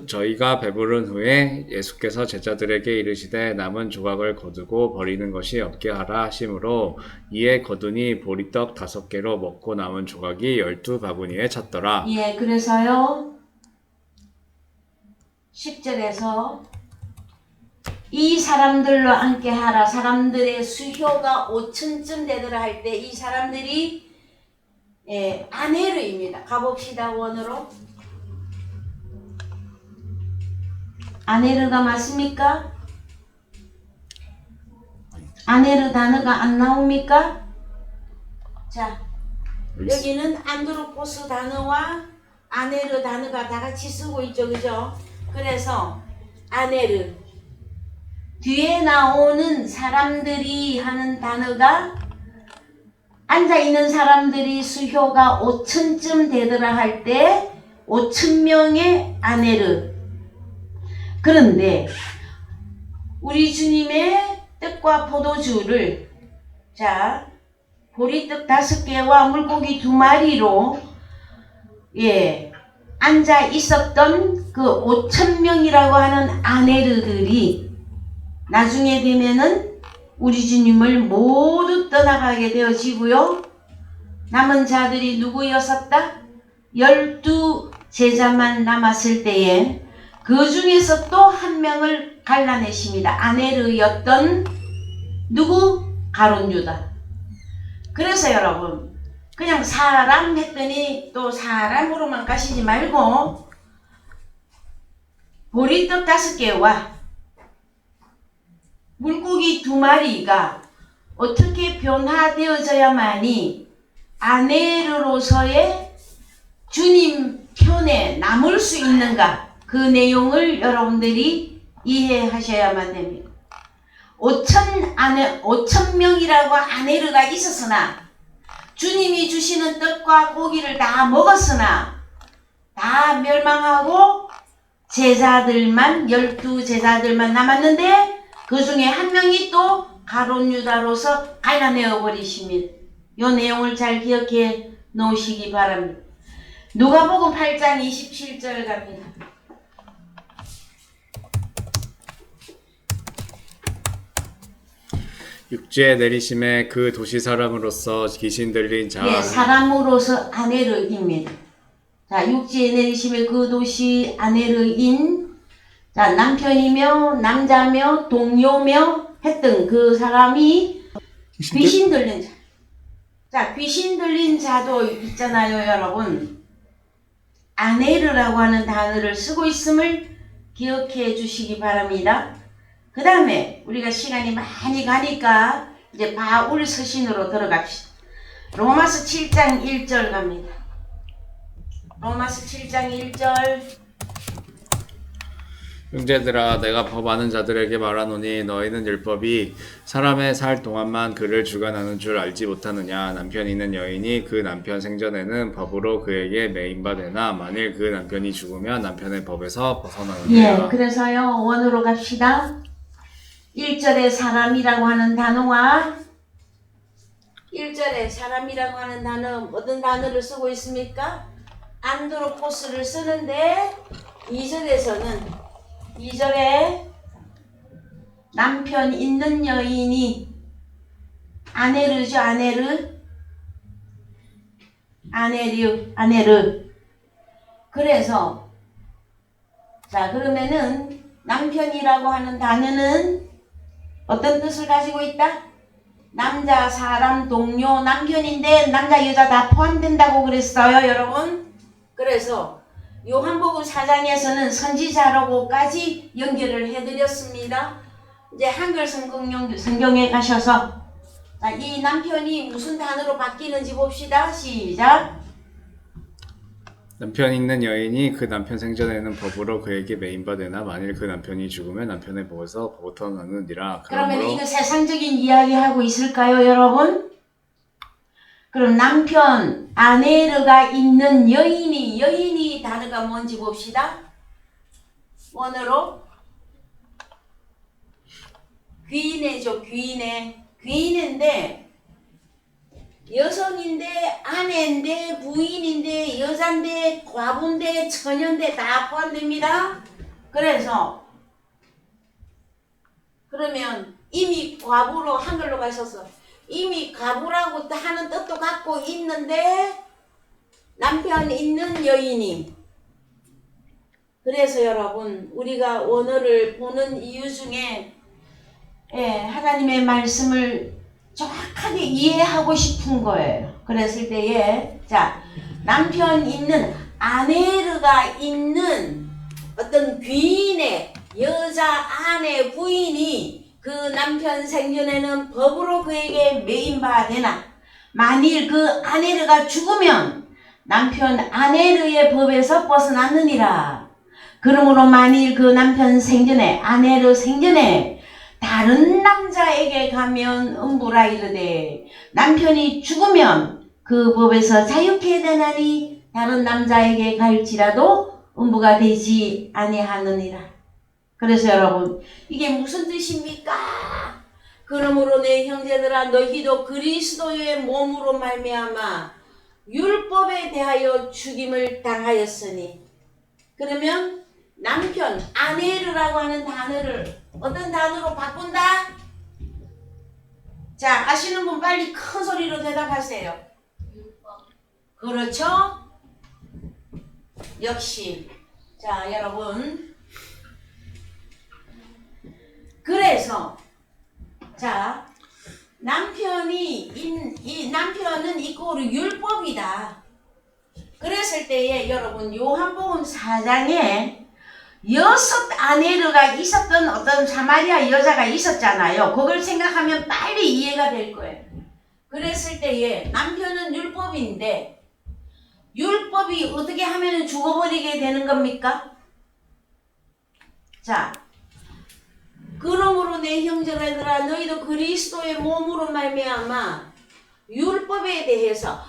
저희가 배부른 후에 예수께서 제자들에게 이르시되 남은 조각을 거두고 버리는 것이 없게 하라 하심으로 이에 거두니 보리떡 5개로 먹고 남은 조각이 12바구니에 찼더라. 예, 그래서요 10절에서 이 사람들로 앉게 하라. 사람들의 수효가 5천쯤 되더라 할 때 이 사람들이 아네르입니다. 가봅시다. 원어로. 아네르가 맞습니까? 아네르 단어가 안 나옵니까? 자, 여기는 안드로포스 단어와 아네르 단어가 다 같이 쓰고 있죠, 그죠? 그래서 아네르 뒤에 나오는 사람들이 하는 단어가 앉아있는 사람들이 수효가 5천쯤 되더라 할 때 5천명의 아네르. 그런데 우리 주님의 떡과 포도주를 자 보리떡 5개와 물고기 2마리로 앉아 있었던 그 5,000명이라고 하는 아네르들이 나중에 되면은 우리 주님을 모두 떠나가게 되어지고요. 남은 자들이 누구였었다? 12 제자만 남았을 때에 그 중에서 또 한 명을 갈라내십니다. 아네르였던 누구? 가룟 유다. 그래서 여러분 그냥 사람 했더니 또 사람으로만 가시지 말고 보리떡 5개와 물고기 2마리가 어떻게 변화되어져야만이 아네르로서의 주님 편에 남을 수 있는가, 그 내용을 여러분들이 이해하셔야만 됩니다. 5,000명이라고 아네르가 있었으나 주님이 주시는 떡과 고기를 다 먹었으나 다 멸망하고 제자들만 12 제자들만 남았는데 그 중에 한 명이 또 가룟 유다로서 갈라내어 버리십니다. 이 내용을 잘 기억해 놓으시기 바랍니다. 누가복음 8장 27절 갑니다. 육지에 내리심에 그 도시 사람으로서 귀신 들린 자. 사람으로서 아네르입니다. 자, 육지에 내리심에 그 도시 아네르인, 자, 남편이며 남자며 동료며 했던 그 사람이 귀신 들린 자. 자, 귀신 들린 자도 있잖아요, 여러분. 아네르라고 하는 단어를 쓰고 있음을 기억해 주시기 바랍니다. 그 다음에 우리가 시간이 많이 가니까 이제 바울 서신으로 들어갑시다. 로마서 7장 1절 갑니다. 로마서 7장 1절. 형제들아, 내가 법 아는 자들에게 말하노니 너희는 율법이 사람의 살 동안만 그를 주관하는 줄 알지 못하느냐. 남편 있는 여인이 그 남편 생전에는 법으로 그에게 매인바 되나 만일 그 남편이 죽으면 남편의 법에서 벗어나느니라. 그래서요, 원으로 갑시다. 1절에 사람이라고 하는 단어와 1절에 사람이라고 하는 단어, 어떤 단어를 쓰고 있습니까? 안드로포스를 쓰는데 2절에 남편 있는 여인이 아네르죠. 아네르. 그래서 자, 그러면은 남편이라고 하는 단어는 어떤 뜻을 가지고 있다? 남자, 사람, 동료, 남편인데 남자, 여자 다 포함된다고 그랬어요, 여러분. 그래서 요한복음 4장에서는 선지자라고까지 연결을 해드렸습니다. 이제 한글 성경에 가셔서 자, 이 남편이 무슨 단어로 바뀌는지 봅시다. 시작. 남편 있는 여인이 그 남편 생전에는 법으로 그에게 매인바 되나 만일 그 남편이 죽으면 남편의 법에서 벗어나느니라. 그러면 이거 세상적인 이야기 하고 있을까요, 여러분? 그럼 남편, 아내르가 있는 여인이 단어가 뭔지 봅시다. 원어로 귀인애죠. 귀인인데 여성인데 아내인데 부인인데 여잔데 과부인데 처녀인데 다 포함됩니다. 그래서 그러면 이미 과부로 한글로 가셔서 이미 과부라고 하는 뜻도 갖고 있는데 남편 있는 여인이, 그래서 여러분 우리가 원어를 보는 이유 중에 하나님의 말씀을 정확하게 이해하고 싶은 거예요. 그랬을 때에 자, 남편 있는 아내르가 있는 어떤 귀인의 여자 아내 부인이 그 남편 생전에는 법으로 그에게 매인바 되나 만일 그 아내르가 죽으면 남편 아내르의 법에서 벗어났느니라. 그러므로 만일 그 남편 생전에 아내르 생전에 다른 남자에게 가면 음부라 이르되 남편이 죽으면 그 법에서 자유케 되나니 다른 남자에게 갈지라도 음부가 되지 아니하느니라. 그래서 여러분 이게 무슨 뜻입니까? 그러므로 내 형제들아 너희도 그리스도의 몸으로 말미암아 율법에 대하여 죽임을 당하였으니. 그러면 남편, 아내르라고 하는 단어를 어떤 단어로 바꾼다? 자, 아시는 분 빨리 큰 소리로 대답하세요. 그렇죠? 역시. 자, 여러분. 그래서 자, 남편은 이꼬르 율법이다. 그랬을 때에 여러분 요한복음 4장에 6 아내르가 있었던 어떤 사마리아 여자가 있었잖아요. 그걸 생각하면 빨리 이해가 될 거예요. 그랬을 때에 남편은 율법인데 율법이 어떻게 하면 죽어버리게 되는 겁니까? 자, 그러므로 내 형제들아 너희도 그리스도의 몸으로 말미암아 율법에 대해서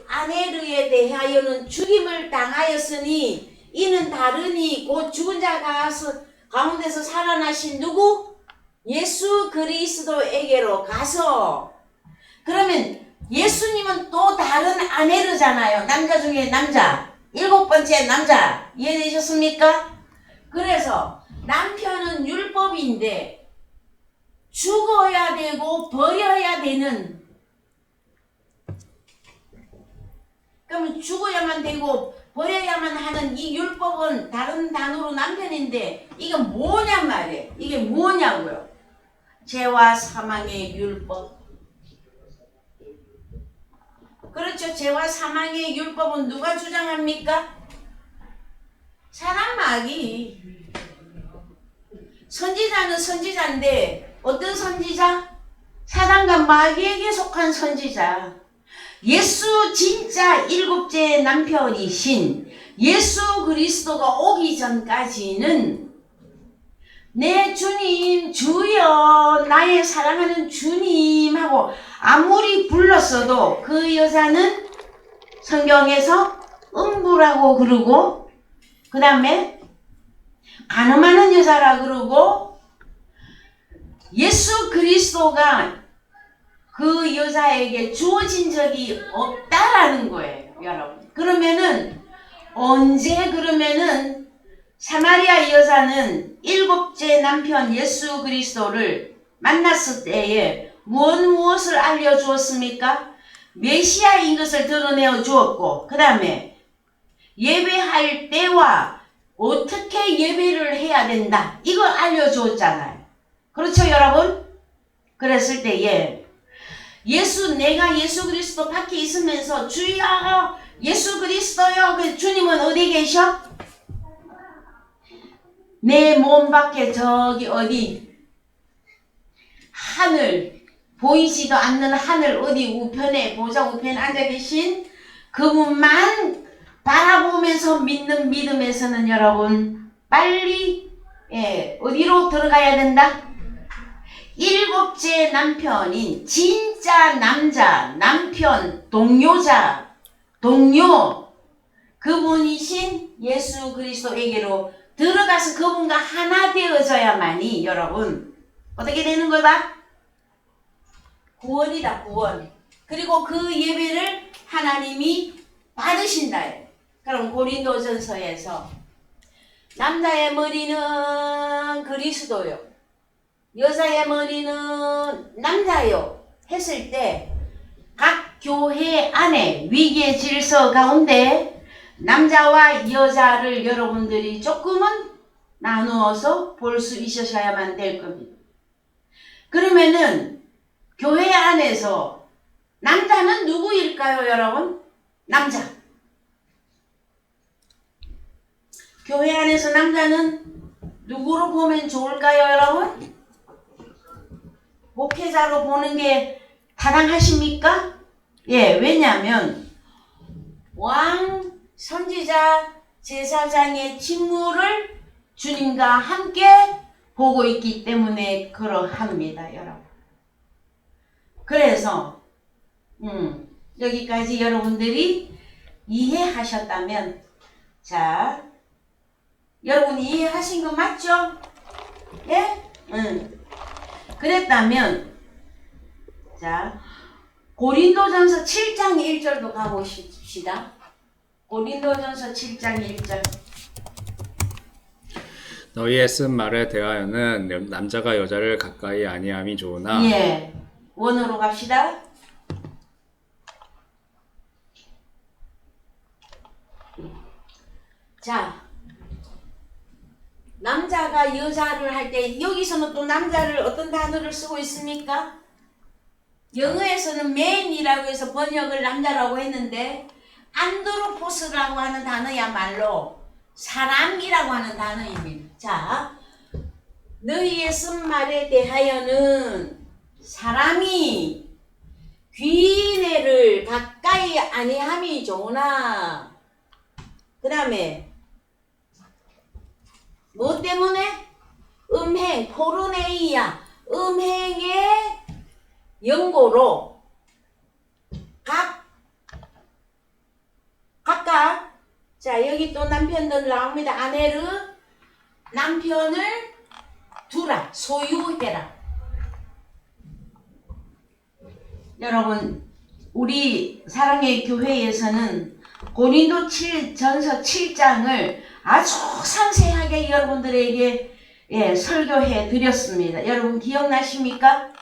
아네르에 대하여는 죽임을 당하였으니 이는 다르니 곧 죽은 자 가운데서 살아나신 누구? 예수 그리스도에게로 가서. 그러면 예수님은 또 다른 아네르잖아요. 남자 중에 남자. 7번째 남자. 이해되셨습니까? 그래서 남편은 율법인데 죽어야 되고 버려야 되는, 그러면 죽어야만 되고 버려야만 하는 이 율법은 다른 단어로 남편인데 이게 뭐냔 말이에요. 이게 뭐냐고요. 죄와 사망의 율법. 그렇죠. 죄와 사망의 율법은 누가 주장합니까? 사람 마귀. 선지자는 선지자인데 어떤 선지자? 사단과 마귀에게 속한 선지자. 예수 진짜 7째 남편이신 예수 그리스도가 오기 전까지는 내 주님 주여 나의 사랑하는 주님 하고 아무리 불렀어도 그 여자는 성경에서 음부라고 그러고 그 다음에 간음하는 여자라 그러고 예수 그리스도가 그 여자에게 주어진 적이 없다라는 거예요, 여러분. 그러면은 언제 그러면은 사마리아 여자는 7째 남편 예수 그리스도를 만났을 때에 무엇을 알려주었습니까? 메시아인 것을 드러내어 주었고 그 다음에 예배할 때와 어떻게 예배를 해야 된다 이걸 알려주었잖아요. 그렇죠 여러분? 그랬을 때에 내가 예수 그리스도 밖에 있으면서 주여 예수 그리스도요. 그 주님은 어디 계셔? 내 몸 밖에 저기 어디 하늘 보이지도 않는 하늘 어디 우편에 보좌 우편에 앉아 계신 그분만 바라보면서 믿는 믿음에서는 여러분 빨리 어디로 들어가야 된다? 7째 남편인 진짜 남편 동료 그분이신 예수 그리스도에게로 들어가서 그분과 하나 되어져야만이 여러분 어떻게 되는 거다? 구원이다 구원. 그리고 그 예배를 하나님이 받으신다. 그럼 고린도전서에서 남자의 머리는 그리스도요 여자의 머리는 남자요 했을 때 각 교회 안에 위계 질서 가운데 남자와 여자를 여러분들이 조금은 나누어서 볼 수 있으셔야만 될 겁니다. 그러면은 교회 안에서 남자는 누구일까요 여러분? 남자. 교회 안에서 남자는 누구로 보면 좋을까요 여러분? 목회자로 보는 게 타당하십니까? 예, 왜냐하면 왕, 선지자, 제사장의 직무를 주님과 함께 보고 있기 때문에 그러합니다, 여러분. 그래서 여기까지 여러분들이 이해하셨다면 자, 여러분 이해하신 거 맞죠? 예? 그랬다면 자 고린도전서 7장 1절도 가보십시다. 고린도전서 7장 1절. 너희의 쓴 말에 대하여는 남자가 여자를 가까이 아니함이 좋으나 예. 원으로 갑시다. 자, 남자가 여자를 할 때 여기서는 또 남자를 어떤 단어를 쓰고 있습니까? 영어에서는 man이라고 해서 번역을 남자라고 했는데 안드로포스라고 하는 단어야말로 사람이라고 하는 단어입니다. 자, 너희의 쓴 말에 대하여는 사람이 귀인애를 가까이 아니함이 좋으나 그 다음에 뭐 때문에? 음행, 포르네이아, 음행의 연고로 각각 자 여기 또 남편들 나옵니다. 아내르 남편을 두라 소유해라. 여러분 우리 사랑의 교회에서는 고린도 전서 7장을 아주 상세하게 여러분들에게 설교해 드렸습니다. 여러분 기억나십니까?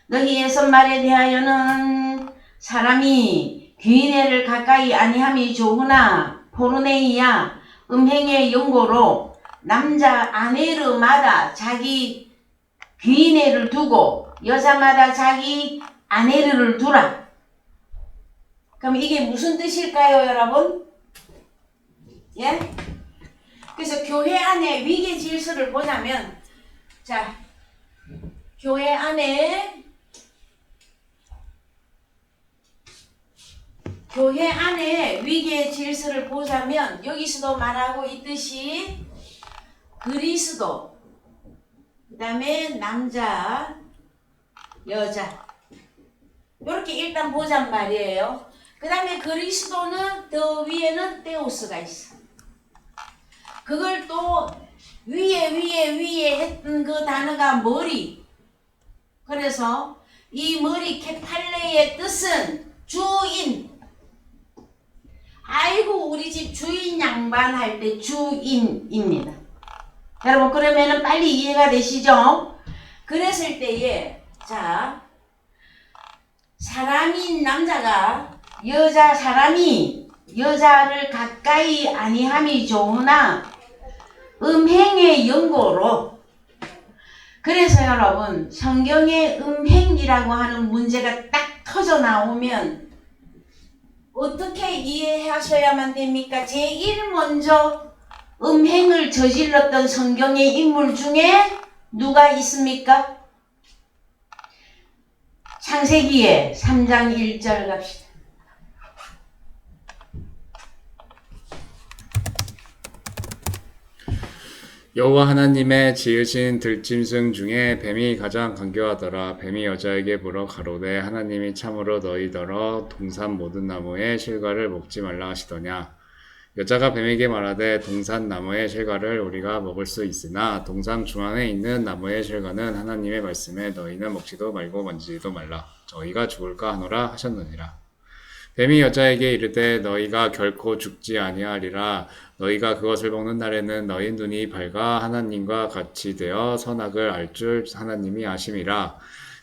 너희의 선말에 대하여는 사람이 귀인애를 가까이 아니함이 좋으나 포르네이아 음행의 연고로 남자 아내르마다 자기 귀인애를 두고 여자마다 자기 아내르를 두라. 그럼 이게 무슨 뜻일까요, 여러분? 예? 그래서 교회 안에 위계 질서를 보자면, 자, 교회 안에 위계 질서를 보자면 여기서도 말하고 있듯이 그리스도, 그 다음에 남자, 여자 이렇게 일단 보잔 말이에요. 그 다음에 그리스도는 더 위에는 테오스가 있어. 그걸 또 위에 했던 그 단어가 머리. 그래서 이 머리 케팔레의 뜻은 주인. 아이고 우리 집 주인 양반할 때 주인입니다. 여러분 그러면은 빨리 이해가 되시죠? 그랬을 때에 자 사람인 남자가 사람이 여자를 가까이 아니함이 좋으나 음행의 연고로. 그래서 여러분 성경에 음행이라고 하는 문제가 딱 터져 나오면 어떻게 이해하셔야만 됩니까? 제일 먼저 음행을 저질렀던 성경의 인물 중에 누가 있습니까? 창세기에 3장 1절 갑시다. 여호와 하나님의 지으신 들짐승 중에 뱀이 가장 간교하더라. 뱀이 여자에게 물어 가로되 하나님이 참으로 너희더러 동산 모든 나무의 실과를 먹지 말라 하시더냐. 여자가 뱀에게 말하되 동산 나무의 실과를 우리가 먹을 수 있으나 동산 중앙에 있는 나무의 실과는 하나님의 말씀에 너희는 먹지도 말고 만지지도 말라. 저희가 죽을까 하노라 하셨느니라. 뱀이 여자에게 이르되 너희가 결코 죽지 아니하리라. 너희가 그것을 먹는 날에는 너희 눈이 밝아 하나님과 같이 되어 선악을 알 줄 하나님이 아심이라.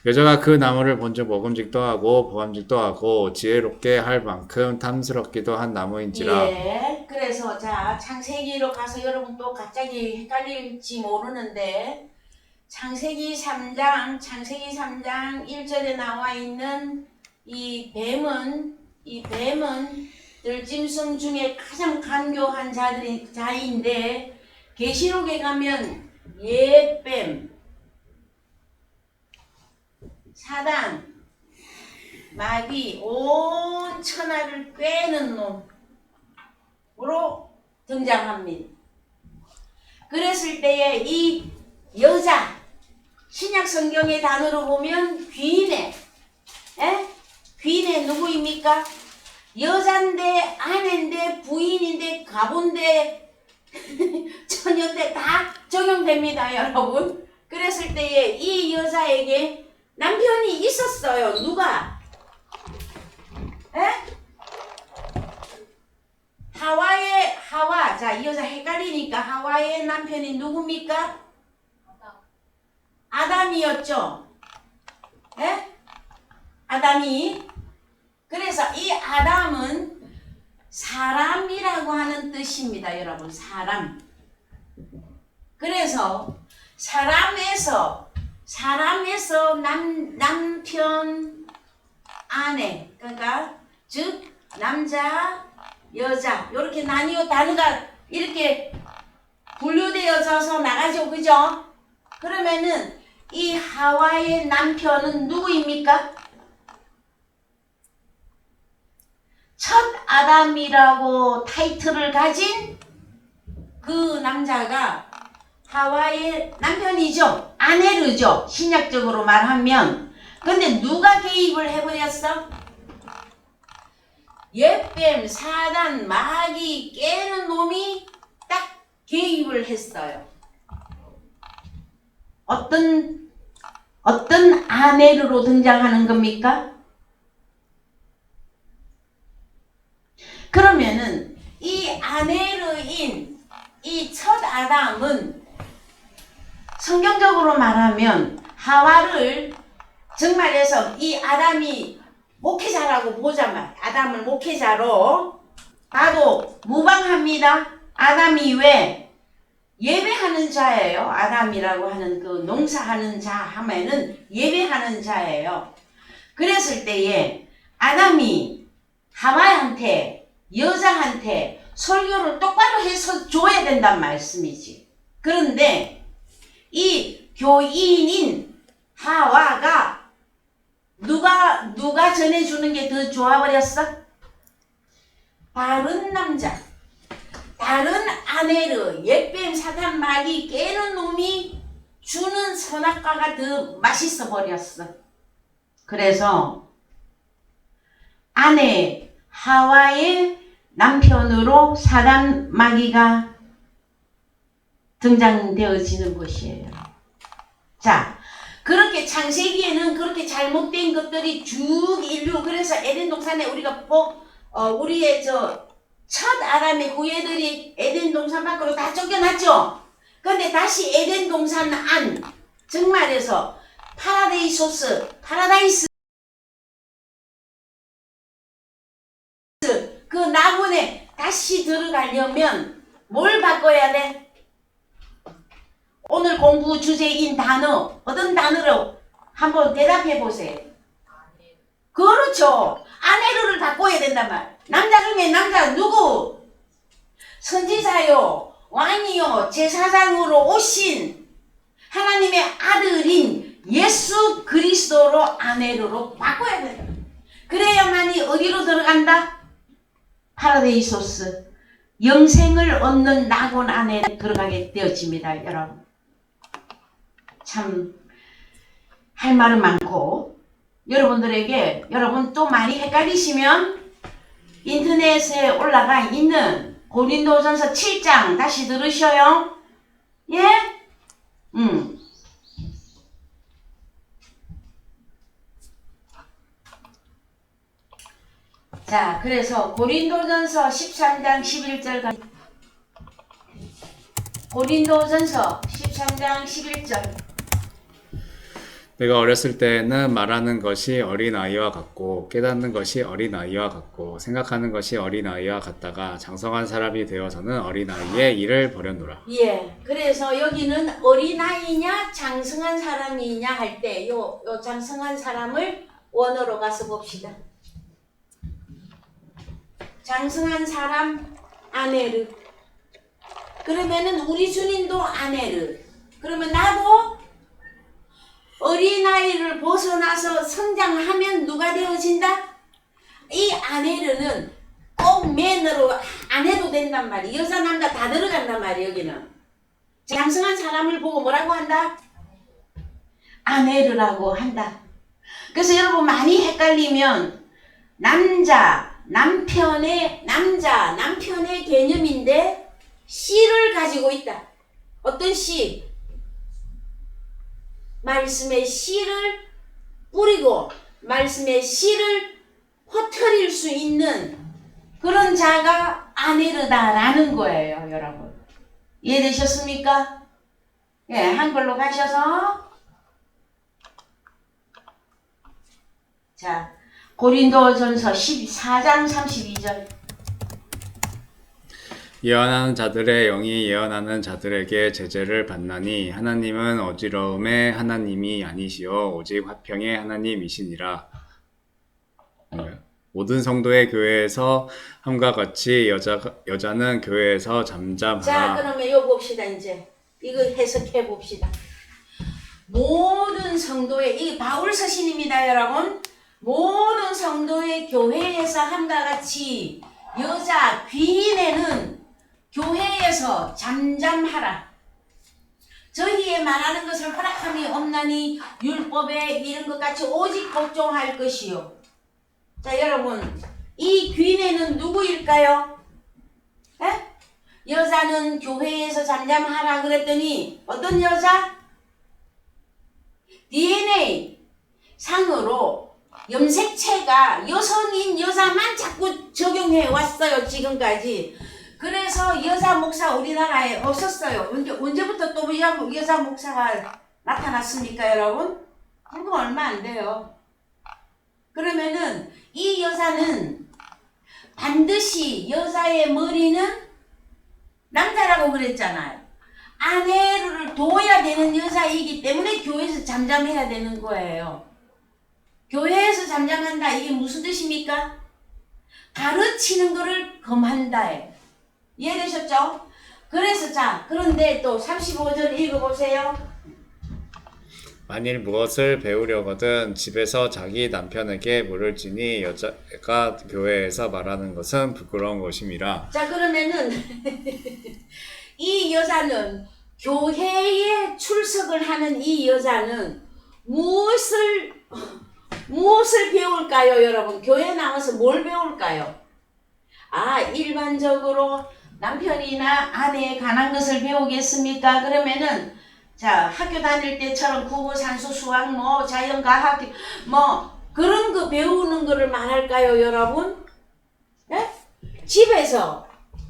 여자가 그 나무를 본즉 먹음직도 하고 보암직도 하고 지혜롭게 할 만큼 탐스럽기도 한 나무인지라. 예. 그래서 자 창세기로 가서 여러분 또 갑자기 헷갈릴지 모르는데 창세기 3장 1절에 나와 있는 이 뱀은 들짐승 중에 가장 간교한 자인데 계시록에 가면 옛뱀, 사단, 마귀, 온 천하를 꿰는 놈으로 등장합니다. 그랬을 때에 이 여자, 신약 성경의 단어로 보면 귀인애, 귀인애 누구입니까? 여잔데 아내인데 부인인데 가본데 처녀인데 다 적용됩니다, 여러분. 그랬을 때에 이 여자에게 남편이 있었어요. 누가? 에? 하와. 자, 이 여자 헷갈리니까 하와의 남편이 누굽니까? 아담이었죠. 에? 아담이. 그래서 이 아담은 사람이라고 하는 뜻입니다, 여러분. 사람. 그래서 사람에서 남편, 아내, 그러니까 즉 남자, 여자 이렇게 나뉘어 단어가 이렇게 분류되어져서 나가죠, 그죠? 그러면은 이 하와의 남편은 누구입니까? 첫 아담이라고 타이틀을 가진 그 남자가 하와의 남편이죠. 아내르죠. 신약적으로 말하면. 근데 누가 개입을 해버렸어? 옛뱀, 사단, 마귀 깨는 놈이 딱 개입을 했어요. 어떤 아내르로 등장하는 겁니까? 그러면은 이 아내르인 이 첫 아담은 성경적으로 말하면 하와를 정말해서 이 아담이 목회자라고 보자마자 아담을 목회자로 봐도 무방합니다. 아담이 왜 예배하는 자예요. 아담이라고 하는 그 농사하는 자 하면은 예배하는 자예요. 그랬을 때에 아담이 하와한테 여자한테 설교를 똑바로 해서 줘야 된단 말씀이지. 그런데 이 교인인 하와가 누가 전해주는 게 더 좋아버렸어? 다른 남자, 다른 아내를 옛뱀 사탄 마귀 깨는 놈이 주는 선악과가 더 맛있어 버렸어. 그래서 아내 하와의 남편으로 사단 마귀가 등장되어지는 것이에요. 자, 그렇게 창세기에는 그렇게 잘못된 것들이 쭉 인류, 그래서 에덴 동산에 우리가 우리의 첫 아담의 후예들이 에덴 동산 밖으로 다 쫓겨났죠. 근데 다시 에덴 동산 안, 정말에서 파라다이스 그 나무에 다시 들어가려면 뭘 바꿔야 돼? 오늘 공부 주제인 단어, 어떤 단어로 한번 대답해 보세요. 그렇죠. 아내를 바꿔야 된단 말. 남자 중에 남자 누구? 선지자요, 왕이요, 제사장으로 오신 하나님의 아들인 예수 그리스도로 아내로 바꿔야 된다. 그래야만이 어디로 들어간다? 파라데이소스, 영생을 얻는 낙원 안에 들어가게 되어집니다, 여러분. 참 할 말은 많고 여러분들에게 여러분 또 많이 헷갈리시면 인터넷에 올라가 있는 고린도전서 7장 다시 들으셔요. 예? 자, 그래서 고린도전서 13장 11절 고린도전서 13장 11절 내가 어렸을 때에는 말하는 것이 어린아이와 같고 깨닫는 것이 어린아이와 같고 생각하는 것이 어린아이와 같다가 장성한 사람이 되어서는 어린아이의 일을 버렸노라. 예, 그래서 여기는 어린아이냐 장성한 사람이냐 할 때 요 장성한 사람을 원어로 가서 봅시다. 장성한 사람 아내르. 그러면은 우리 주님도 아내르. 그러면 나도 어린아이를 벗어나서 성장하면 누가 되어진다? 이 아내르는 꼭 맨으로 안 해도 된단 말이야. 여자 남자 다 들어간단 말이야. 여기는 장성한 사람을 보고 뭐라고 한다? 아내르라고 한다. 그래서 여러분 많이 헷갈리면 남편의 개념인데 씨를 가지고 있다. 어떤 씨? 말씀의 씨를 뿌리고 말씀의 씨를 허트릴 수 있는 그런 자가 아내르다라는 거예요, 여러분. 이해되셨습니까? 예, 한글로 가셔서 자, 고린도전서 14장 32절. 예언하는 자들의 영이 예언하는 자들에게 제재를 받나니 하나님은 어지러움의 하나님이 아니시오 오직 화평의 하나님이시니라. 모든 성도의 교회에서 함과 같이 여자는 교회에서 잠잠하라. 자, 그러면 이거 봅시다. 이제 이거 해석해 봅시다. 모든 성도의, 이 바울 서신입니다, 여러분. 모든 성도의 교회에서 함과 같이 여자 귀인에는 교회에서 잠잠하라. 저희의 말하는 것을 허락함이 없나니 율법에 이런 것 같이 오직 복종할 것이요. 자, 여러분, 이 귀인에는 누구일까요? 에? 여자는 교회에서 잠잠하라 그랬더니 어떤 여자? DNA 상으로 염색체가 여성인 여자만 자꾸 적용해 왔어요, 지금까지. 그래서 여자 목사 우리나라에 없었어요. 언제부터 또 여자 목사가 나타났습니까, 여러분? 그거 얼마 안 돼요. 그러면은 이 여자는 반드시 여자의 머리는 남자라고 그랬잖아요. 아내를 둬야 되는 여자이기 때문에 교회에서 잠잠해야 되는 거예요. 교회에서 잠잠한다, 이게 무슨 뜻입니까? 가르치는 거를 금한다예요. 이해되셨죠? 그래서 자, 그런데 또 35절 읽어보세요. 만일 무엇을 배우려거든 집에서 자기 남편에게 물을지니 여자가 교회에서 말하는 것은 부끄러운 것임이라. 자, 그러면은 이 여자는 교회에 출석을 하는 이 여자는 무엇을 배울까요, 여러분? 교회 나와서 뭘 배울까요? 아, 일반적으로 남편이나 아내에 관한 것을 배우겠습니까? 그러면은 자, 학교 다닐 때처럼 국어, 산수, 수학, 뭐 자연과학 뭐 그런 거 배우는 거를 말할까요, 여러분? 예? 집에서,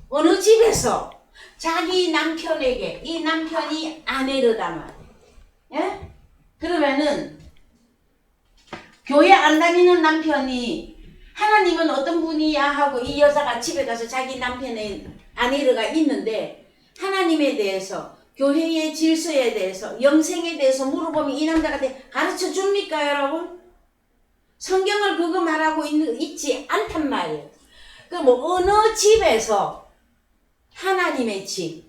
어느 집에서 자기 남편에게, 이 남편이 아내르다 말이에요. 예? 그러면은 교회 안 다니는 남편이 하나님은 어떤 분이야 하고 이 여자가 집에 가서 자기 남편의 아내르가 있는데 하나님에 대해서, 교회의 질서에 대해서, 영생에 대해서 물어보면 이 남자가 가르쳐 줍니까, 여러분? 성경을 그거 말하고 있지 않단 말이에요. 그 뭐 어느 집에서 하나님의 집,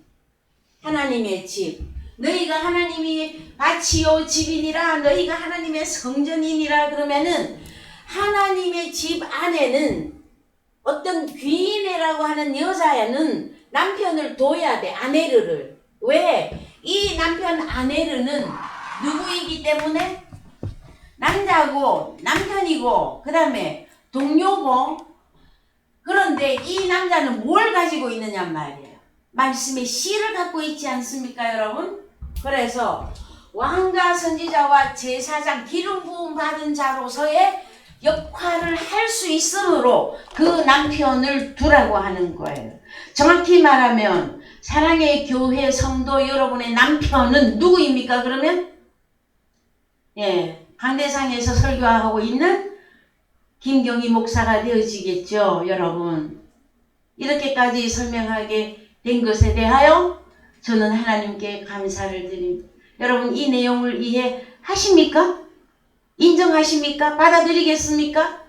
너희가 하나님이 밭이요 집이니라, 너희가 하나님의 성전이니라 그러면은 하나님의 집 안에는 어떤 귀인이라고 하는 여자는 남편을 둬야 돼, 아내르를. 왜? 이 남편 아내르는 누구이기 때문에? 남자고 남편이고 그 다음에 동료고. 그런데 이 남자는 뭘 가지고 있느냐 말이에요. 말씀의 씨를 갖고 있지 않습니까, 여러분? 그래서 왕과 선지자와 제사장, 기름 부음 받은 자로서의 역할을 할 수 있으므로 그 남편을 두라고 하는 거예요. 정확히 말하면 사랑의 교회 성도 여러분의 남편은 누구입니까? 그러면 예, 강대상에서 설교하고 있는 김경희 목사가 되어지겠죠, 여러분. 이렇게까지 설명하게 된 것에 대하여 저는 하나님께 감사를 드립니다. 여러분, 이 내용을 이해하십니까? 인정하십니까? 받아들이겠습니까?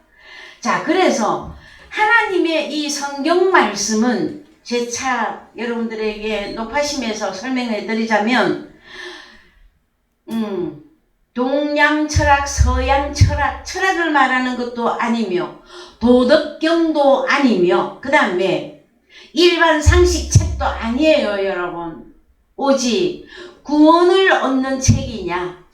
자, 그래서 하나님의 이 성경 말씀은 재차 여러분들에게 높아심에서 설명해 드리자면 동양 철학, 서양 철학을 말하는 것도 아니며 도덕경도 아니며 그 다음에 일반 상식 책도 아니에요, 여러분. 오직 구원을 얻는 책이냐,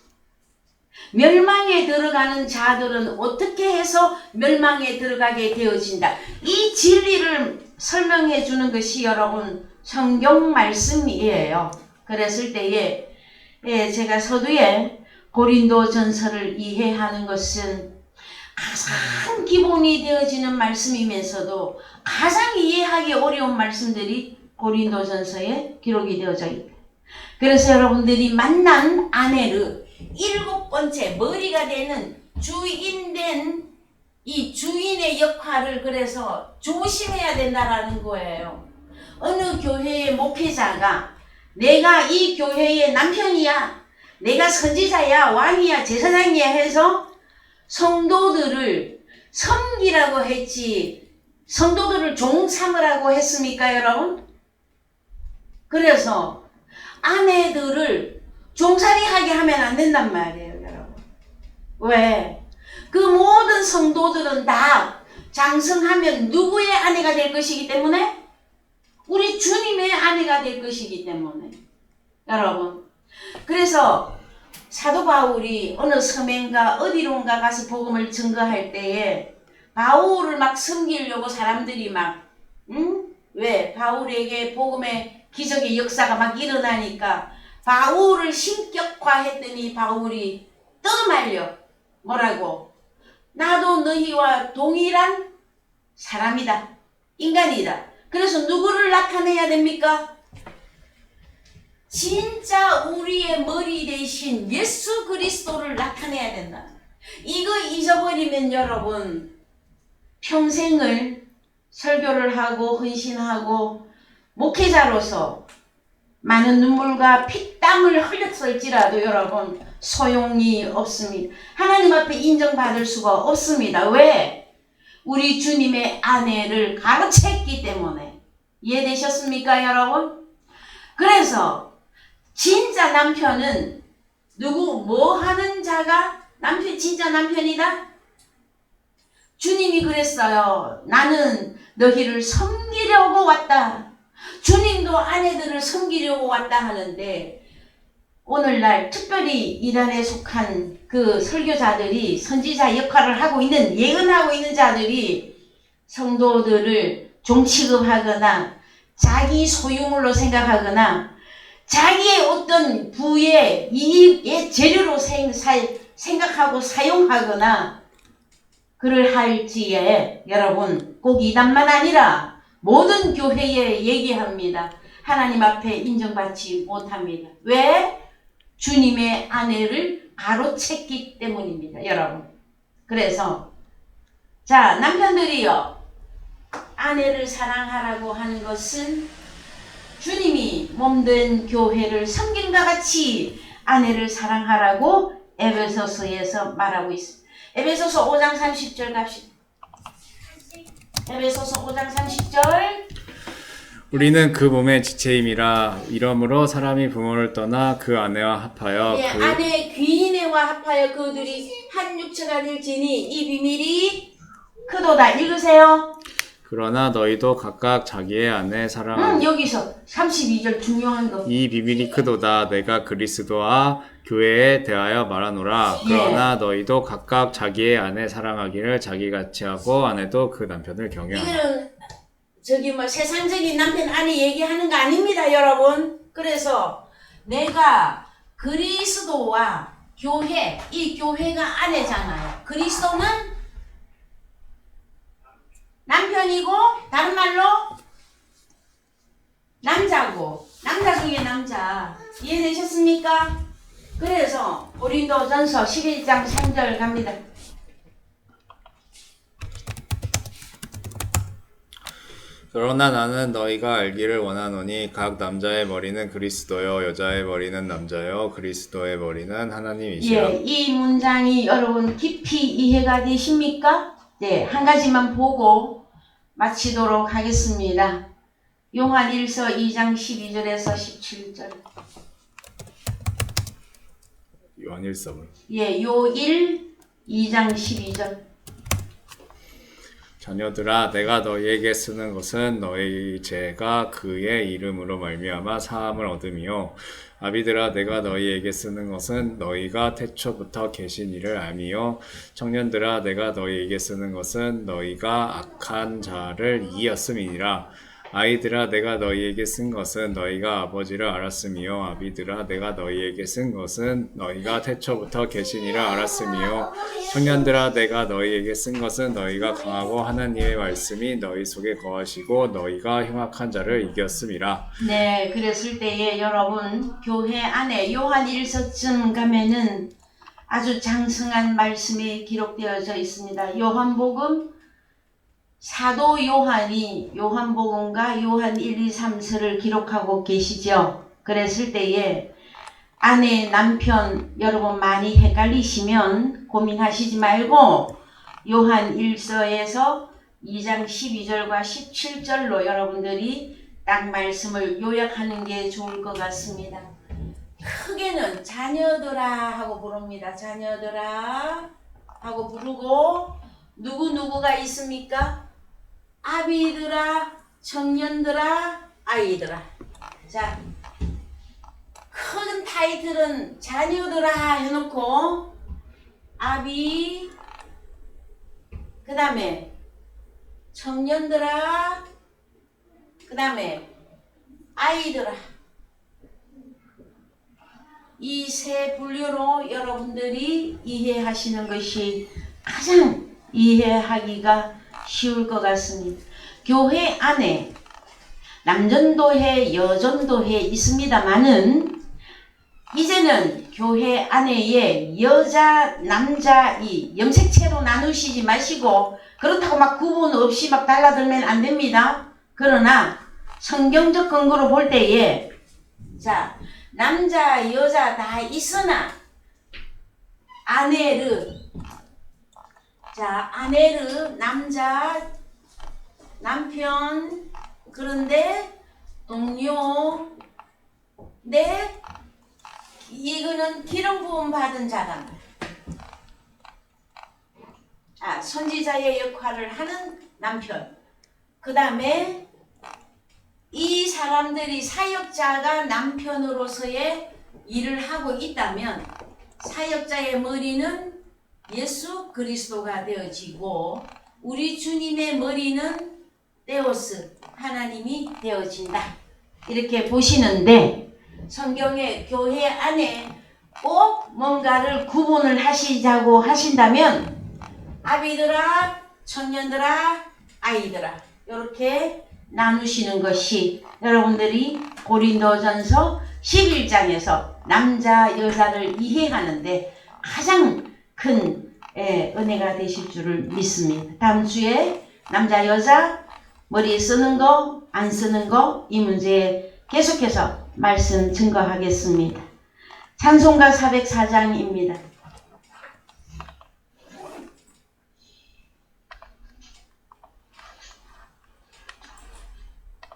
멸망에 들어가는 자들은 어떻게 해서 멸망에 들어가게 되어진다, 이 진리를 설명해 주는 것이 여러분 성경 말씀이에요. 그랬을 때에 제가 서두에 고린도 전서를 이해하는 것은 가장 기본이 되어지는 말씀이면서도 가장 이해하기 어려운 말씀들이 고린도전서에 기록이 되어져 있다. 그래서 여러분들이 만난 아내를 7번째 머리가 되는 주인된 이 주인의 역할을 그래서 조심해야 된다라는 거예요. 어느 교회의 목회자가 내가 이 교회의 남편이야, 내가 선지자야, 왕이야, 제사장이야 해서 성도들을 섬기라고 했지 성도들을 종 삼으라고 했습니까, 여러분? 그래서 아내들을 종살이하게 하면 안 된단 말이에요, 여러분. 왜? 그 모든 성도들은 다 장성하면 누구의 아내가 될 것이기 때문에? 우리 주님의 아내가 될 것이기 때문에. 여러분. 그래서 사도 바울이 어느 서맹가 어디론가 가서 복음을 증거할 때에 바울을 막 섬기려고 사람들이 막 왜? 바울에게 복음의 기적의 역사가 막 일어나니까 바울을 신격화했더니 바울이 떠말려. 뭐라고? 나도 너희와 동일한 사람이다. 인간이다. 그래서 누구를 나타내야 됩니까? 진짜 우리의 머리 대신 예수 그리스도를 나타내야 된다. 이거 잊어버리면 여러분 평생을 설교를 하고 헌신하고 목회자로서 많은 눈물과 피땀을 흘렸을지라도 여러분 소용이 없습니다. 하나님 앞에 인정받을 수가 없습니다. 왜? 우리 주님의 아내를 가로챘기 때문에. 이해되셨습니까, 여러분? 그래서 진짜 남편은 누구 뭐 하는 자가 남편 진짜 남편이다? 주님이 그랬어요. 나는 너희를 섬기려고 왔다. 주님도 아내들을 섬기려고 왔다 하는데 오늘날 특별히 이단에 속한 그 설교자들이 선지자 역할을 하고 있는 예언하고 있는 자들이 성도들을 종 취급하거나 자기 소유물로 생각하거나 자기의 어떤 부의 이익의 재료로 생각하고 사용하거나 그를 할지에 여러분 꼭 이단만 아니라 모든 교회에 얘기합니다. 하나님 앞에 인정받지 못합니다. 왜? 주님의 아내를 가로챘기 때문입니다. 여러분. 그래서 자 남편들이요. 아내를 사랑하라고 하는 것은 주님이 몸된 교회를 섬김과 같이 아내를 사랑하라고 에베소서에서 말하고 있습니다. 에베소서 5장 30절 갑시다. 에베소서 5장 30절 우리는 그 몸의 지체임이라 이러므로 사람이 부모를 떠나 그 아내와 합하여 예, 아내 귀인애와 합하여 그들이 한 육체가 될지니 이 비밀이 크도다. 읽으세요. 그러나 너희도 각각 자기의 아내 사랑하라. 여기서 32절 중요한 거. 이 비밀이 크도다. 내가 그리스도와 교회에 대하여 말하노라. 그러나 너희도 각각 자기의 아내 사랑하기를 자기같이 하고 아내도 그 남편을 경외하라. 이거는 저기 뭐 세상적인 남편 아내 얘기하는 거 아닙니다, 여러분. 그래서 내가 그리스도와 교회, 이 교회가 아내잖아요. 그리스도는 남편이고 다른 말로 남자고 남자 중에 남자. 이해되셨습니까? 그래서 고린도전서 11장 3절 갑니다. 그러나 나는 너희가 알기를 원하노니 각 남자의 머리는 그리스도요 여자의 머리는 남자요 그리스도의 머리는 하나님이시라. 예, 이 문장이 여러분 깊이 이해가 되십니까? 네, 한 가지만 보고 마치도록 하겠습니다. 요한 1서 2장 12절에서 17절. 요한 1서문. 예, 요1 2장 12절. 자녀들아 내가 너희에게 쓰는 것은 너희 죄가 그의 이름으로 말미암아 사함을 얻음이요 아비들아 내가 너희에게 쓰는 것은 너희가 태초부터 계신 이를 알미요 청년들아 내가 너희에게 쓰는 것은 너희가 악한 자를 이겼음이니라. 아이들아 내가 너희에게 쓴 것은 너희가 아버지를 알았으며 아비들아 내가 너희에게 쓴 것은 너희가 태초부터 계시니를 알았으며 청년들아 내가 너희에게 쓴 것은 너희가 강하고 하나님의 말씀이 너희 속에 거하시고 너희가 흉악한 자를 이겼음이라. 네, 그랬을 때에 여러분 교회 안에 요한 1서쯤 가면은 아주 장성한 말씀이 기록되어져 있습니다. 요한복음 사도 요한이 요한복음과 요한 1, 2, 3서를 기록하고 계시죠. 그랬을 때에 아내, 남편 여러분 많이 헷갈리시면 고민하시지 말고 요한 1서에서 2장 12절과 17절로 여러분들이 딱 말씀을 요약하는 게 좋을 것 같습니다. 크게는 자녀들아 하고 부릅니다. 자녀들아 하고 부르고 누구누구가 있습니까? 아비들아, 청년들아, 아이들아. 자, 큰 타이틀은 자녀들아 해놓고 아비, 그 다음에 청년들아, 그 다음에 아이들아. 이 세 분류로 여러분들이 이해하시는 것이 가장 이해하기가 쉬울 것 같습니다. 교회 안에 남전도회, 여전도회 있습니다만은 이제는 교회 안에 여자, 남자 이 염색체로 나누시지 마시고 그렇다고 막 구분 없이 막 달라들면 안 됩니다. 그러나 성경적 근거로 볼 때에 자 남자, 여자 다 있으나 아내르 자 아내르 남자 남편 그런데 동료 내 이거는 기름 부음 받은 자다. 선지자의 역할을 하는 남편. 그 다음에 이 사람들이 사역자가 남편으로서의 일을 하고 있다면 사역자의 머리는 예수 그리스도가 되어지고 우리 주님의 머리는 데오스 하나님이 되어진다. 이렇게 보시는데 성경의 교회 안에 꼭 뭔가를 구분을 하시자고 하신다면 아비들아, 청년들아, 아이들아 이렇게 나누시는 것이 여러분들이 고린도전서 11장에서 남자 여자를 이해하는데 가장 큰 은혜가 되실 줄을 믿습니다. 다음 주에 남자 여자 머리에 쓰는 거 안 쓰는 거 이 문제에 계속해서 말씀 증거하겠습니다. 찬송가 404장입니다.